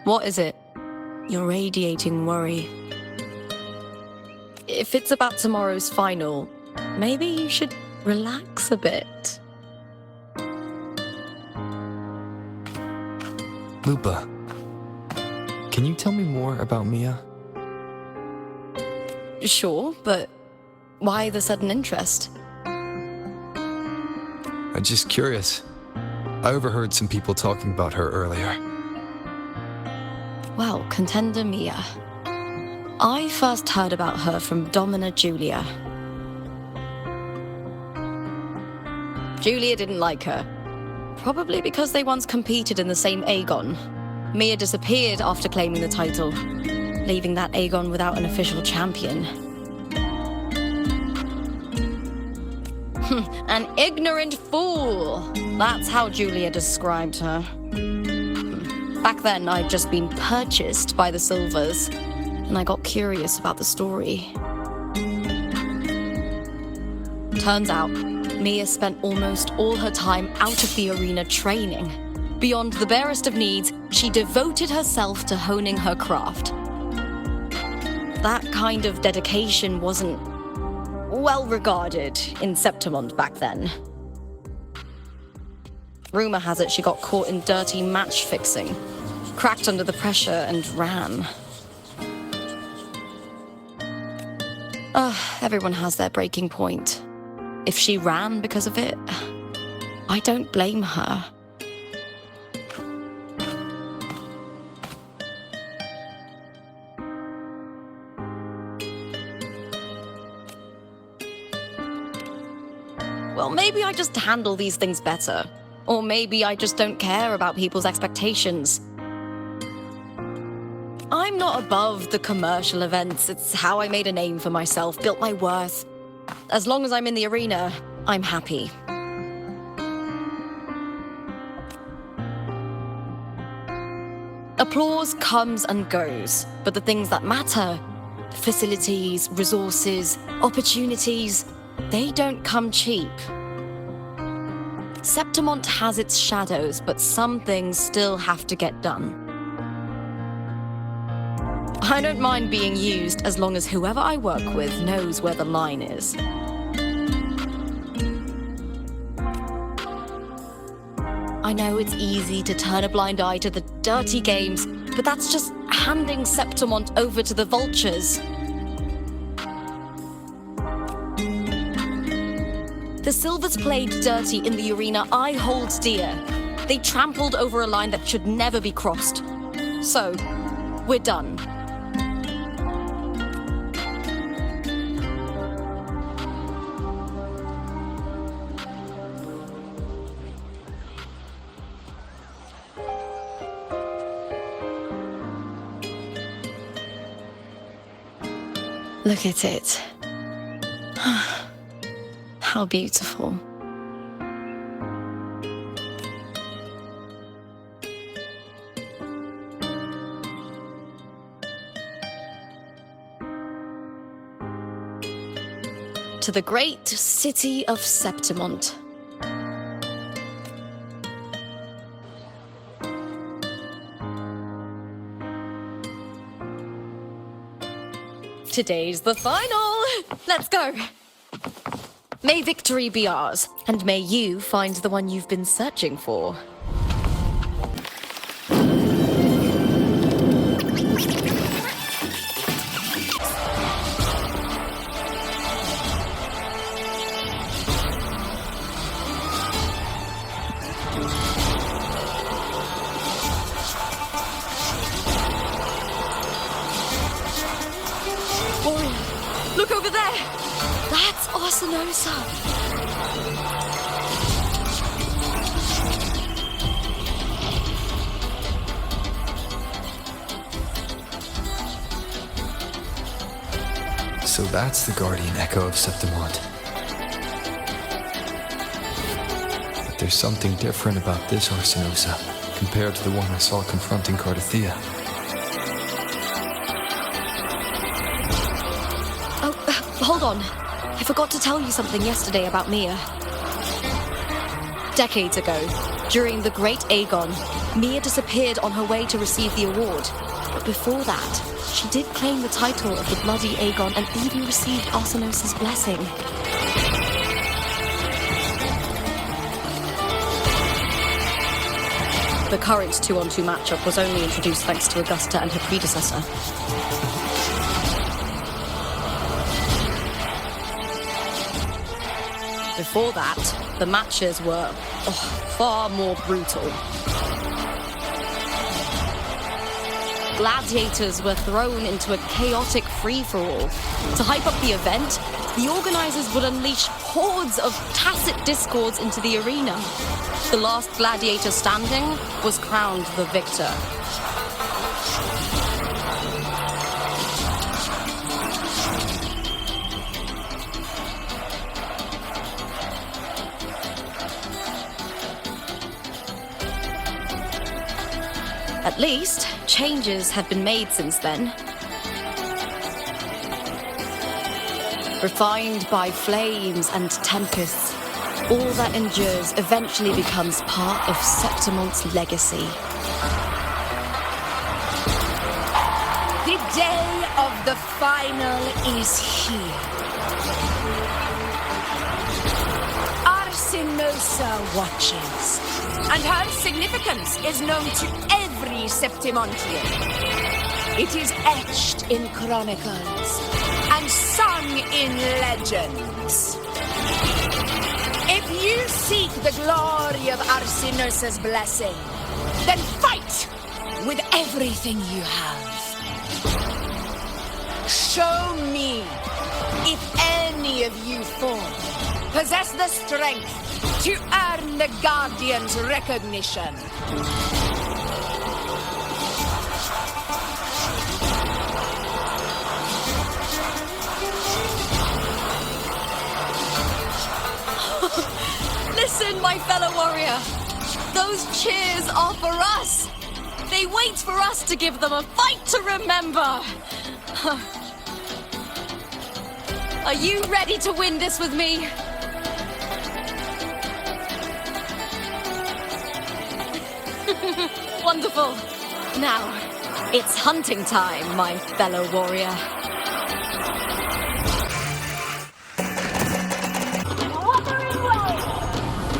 What is it? You're radiating worry. If it's about tomorrow's final, maybe you should relax a bit. Lupa, can you tell me more about Mia? Sure, but why the sudden interest? I'm just curious. I overheard some people talking about her earlier. Well, contender Mia. I first heard about her from Domina Julia. Julia didn't like her. Probably because they once competed in the same Aegon. Mia disappeared after claiming the title, leaving that Aegon without an official champion. An ignorant fool! That's how Julia described her. Back then, I'd just been purchased by the Silvers, and I got curious about the story. Turns out, Mia spent almost all her time out of the arena training. Beyond the barest of needs, she devoted herself to honing her craft. That kind of dedication wasn't well regarded in Septimont back then. Rumor has it she got caught in dirty match fixing, cracked under the pressure and ran. Everyone has their breaking point. If she ran because of it, I don't blame her. Well, maybe I just handle these things better. Or maybe I just don't care about people's expectations. I'm not above the commercial events. It's how I made a name for myself, built my worth. As long as I'm in the arena, I'm happy. Applause comes and goes, but the things that matter, facilities, resources, opportunities, they don't come cheap. Septimont has its shadows, but some things still have to get done. I don't mind being used as long as whoever I work with knows where the line is. I know it's easy to turn a blind eye to the dirty games, but that's just handing Septimont over to the vultures. The Silvers played dirty in the arena I hold dear. They trampled over a line that should never be crossed. So, we're done. Look at it. How beautiful. To the great city of Septimont. Today's the final! Let's go! May victory be ours, and may you find the one you've been searching for. Look over there! That's Arsenosa! So that's the guardian echo of Septimont. there's something different about this Arsinosa compared to the one I saw confronting Cardathea. Oh, hold on. I forgot to tell you something yesterday about Mia. Decades ago, during the Great Aegon, Mia disappeared on her way to receive the award. But before that, she did claim the title of the Bloody Aegon and even received Arsinosa's blessing. The current 2-on-2 matchup was only introduced thanks to Augusta and her predecessor. Before that, the matches were far more brutal. Gladiators were thrown into a chaotic free-for-all. To hype up the event, the organizers would unleash hordes of tacit discords into the arena. The last gladiator standing was crowned the victor. At least, changes have been made since then. Refined by flames and tempests, all that endures eventually becomes part of Septimont's legacy. The day of the final is here. Arsinosa watches, and her significance is known to every Septimontian. It is etched in chronicles and sung in legends. If you seek the glory of Arsinosa's blessing, then fight with everything you have. Show me if any of you four possess the strength to earn the Guardian's recognition. Listen, my fellow warrior. Those cheers are for us. They wait for us to give them a fight to remember. Are you ready to win this with me? Wonderful. Now, it's hunting time, my fellow warrior. Wuthering way!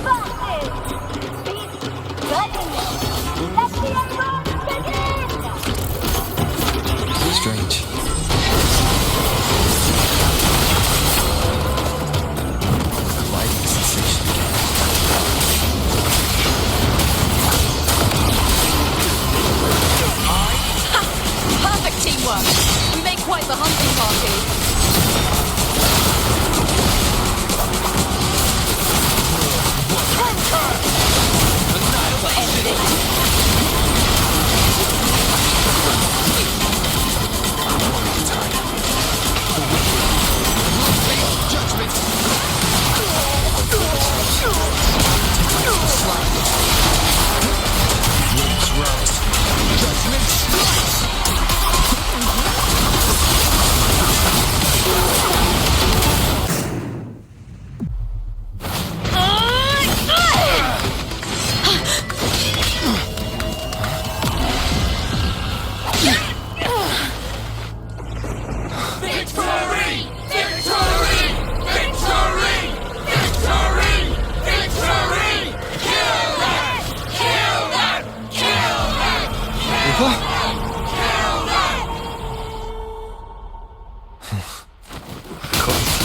Versus these goodness! Let the advance begin! Strange. Lighting sensation. Perfect teamwork. We make quite the hunting party.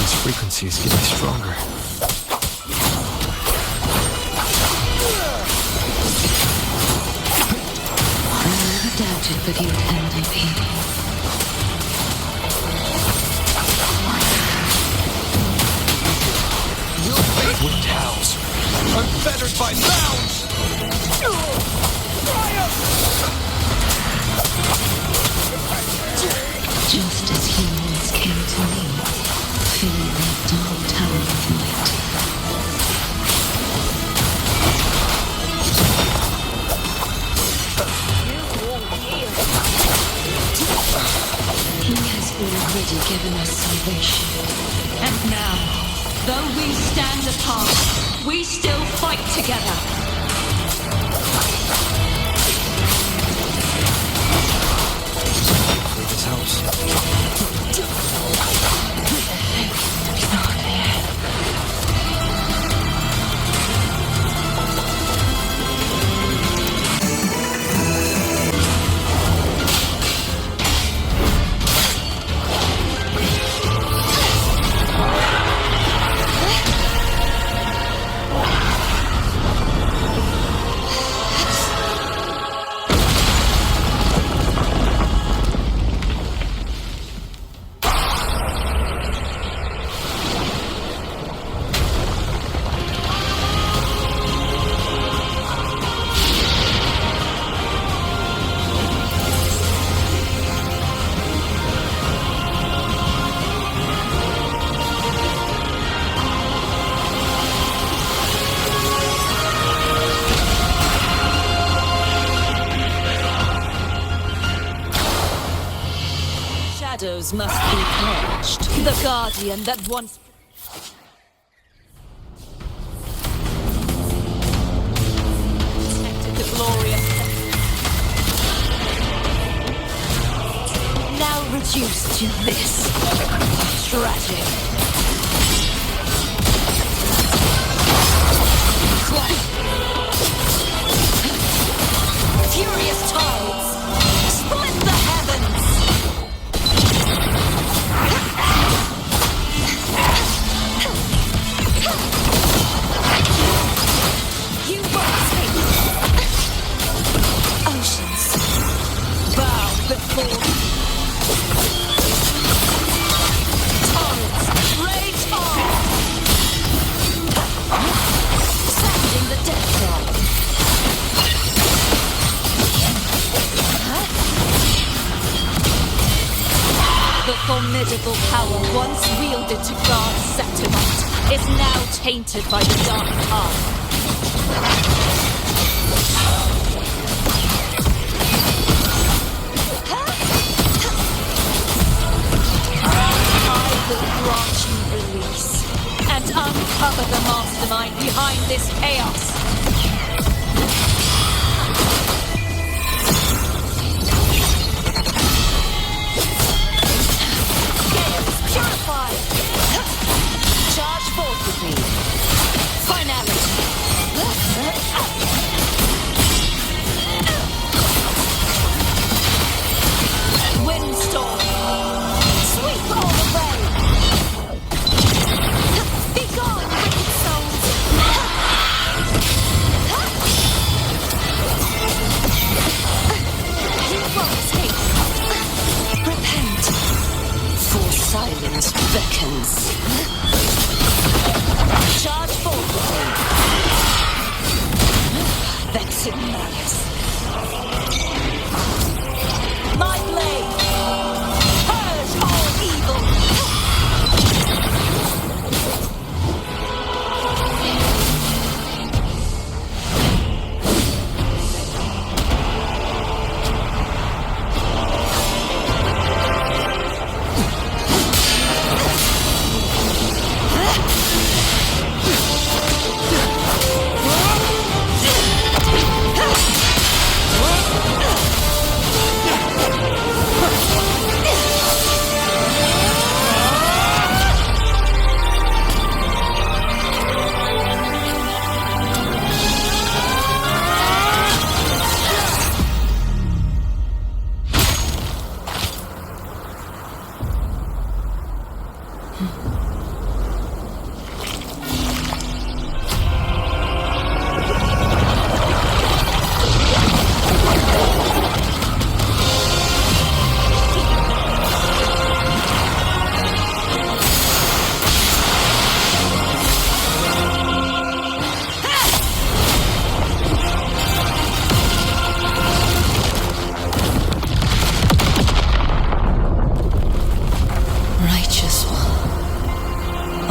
These frequencies getting stronger. I never doubted that you'd MVP. Wind howls. Unfettered by bounds! Just as humans came to me, filling that dark tower of light. salvation. And now, though we stand apart, we still fight together. This house. Shadows must be purged. The guardian that once... protected the glorious... now reduced to this. Tragic. Furious tides! Split the heavens! You won't escape! Oceans, bow before me. Torrents, rage on! Sounding the death cry. The formidable power once wielded to guard Septimont is now tainted by the dark tide. I will grant you release and uncover the mastermind behind this chaos. Purified! Charge forth with me. Finality. Windstorm. Sweep all the way. Be gone, wicked souls. You won't escape. Repent. For silence beckons. Charge forth with me. Vexing malice. My blade! Purge all evil!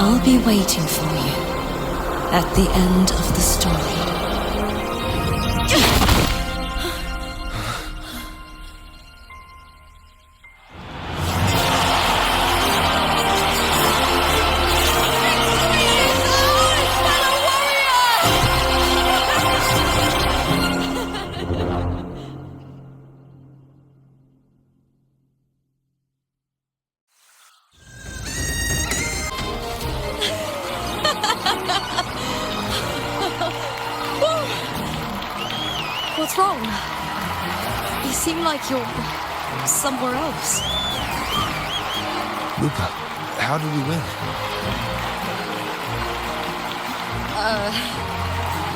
I'll be waiting for you at the end of the story. wrong? You seem like you're somewhere else. Lupa, how did we win?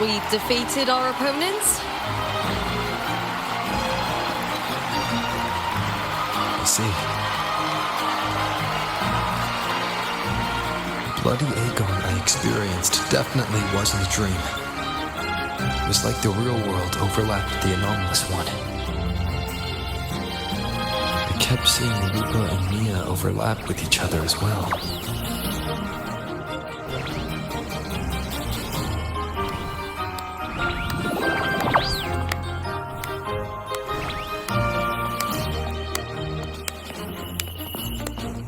We defeated our opponents. I see. The bloody Aegon I experienced definitely wasn't a dream. It was like the real world overlapped with the anomalous one. I kept seeing Lupa and Mia overlap with each other as well.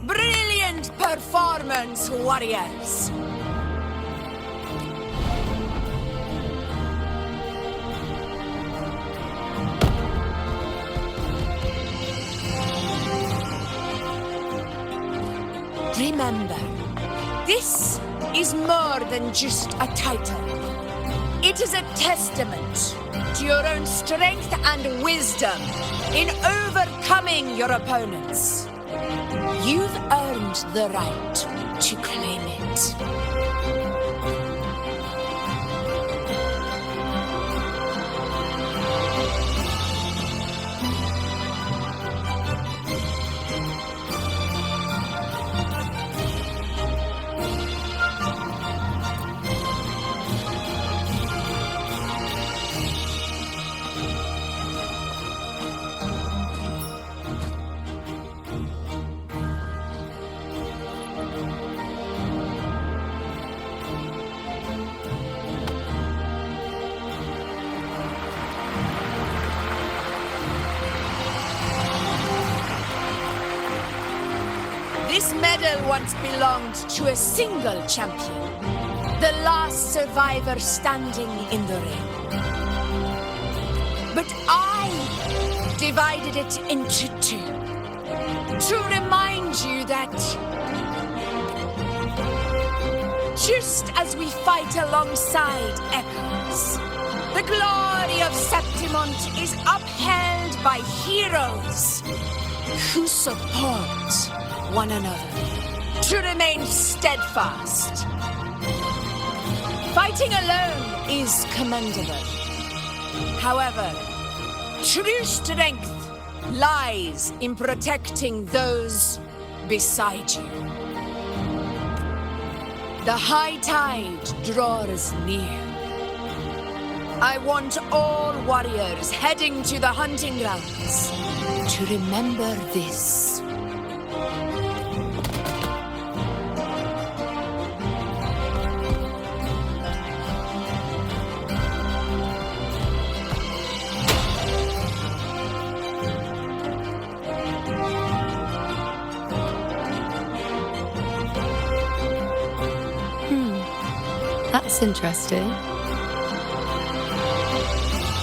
Brilliant performance, warriors! Remember, this is more than just a title. It is a testament to your own strength and wisdom in overcoming your opponents. You've earned the right to claim it. This medal once belonged to a single champion, the last survivor standing in the ring. But I divided it into two, to remind you that just as we fight alongside echoes, the glory of Septimont is upheld by heroes who support one another, to remain steadfast. Fighting alone is commendable. However, true strength lies in protecting those beside you. The high tide draws near. I want all warriors heading to the hunting grounds to remember this. That's interesting.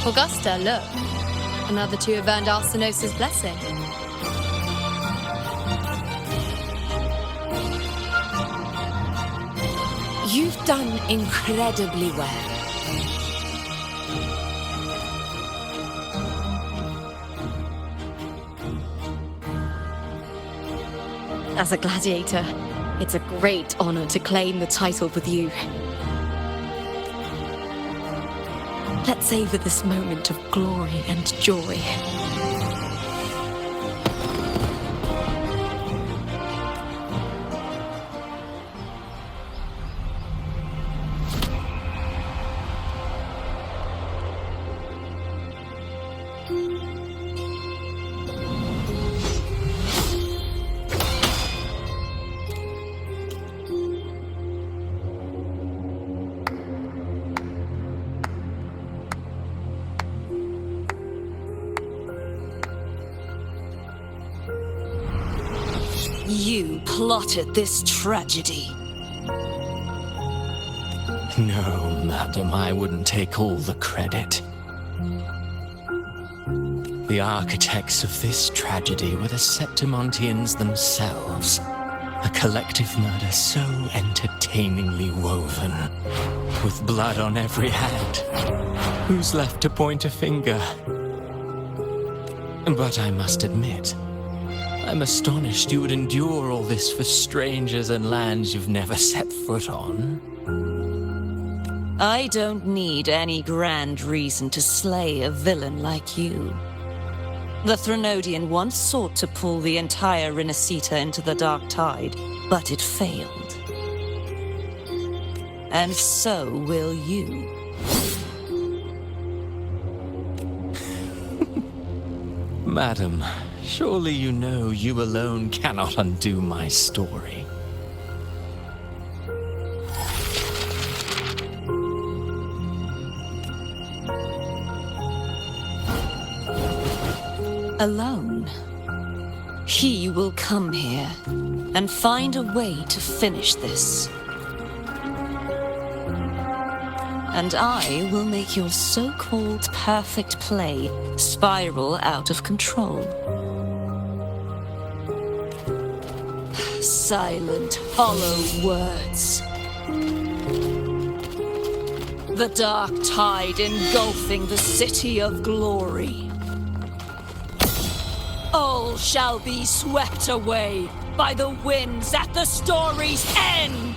Augusta, look. Another two have earned Arsenos's blessing. You've done incredibly well. As a gladiator, it's a great honor to claim the title with you. Let's savor this moment of glory and joy. You plotted this tragedy. No, madam, I wouldn't take all the credit. The architects of this tragedy were the Septimontians themselves. A collective murder so entertainingly woven, with blood on every hand. Who's left to point a finger? But I must admit, I'm astonished you would endure all this for strangers and lands you've never set foot on. I don't need any grand reason to slay a villain like you. The Threnodian once sought to pull the entire Rinascita into the Dark Tide, but it failed. And so will you. Madam, surely you know you alone cannot undo my story. Alone. He will come here and find a way to finish this. And I will make your so-called perfect play spiral out of control. Silent, hollow words. The dark tide engulfing the city of glory. All shall be swept away by the winds at the story's end!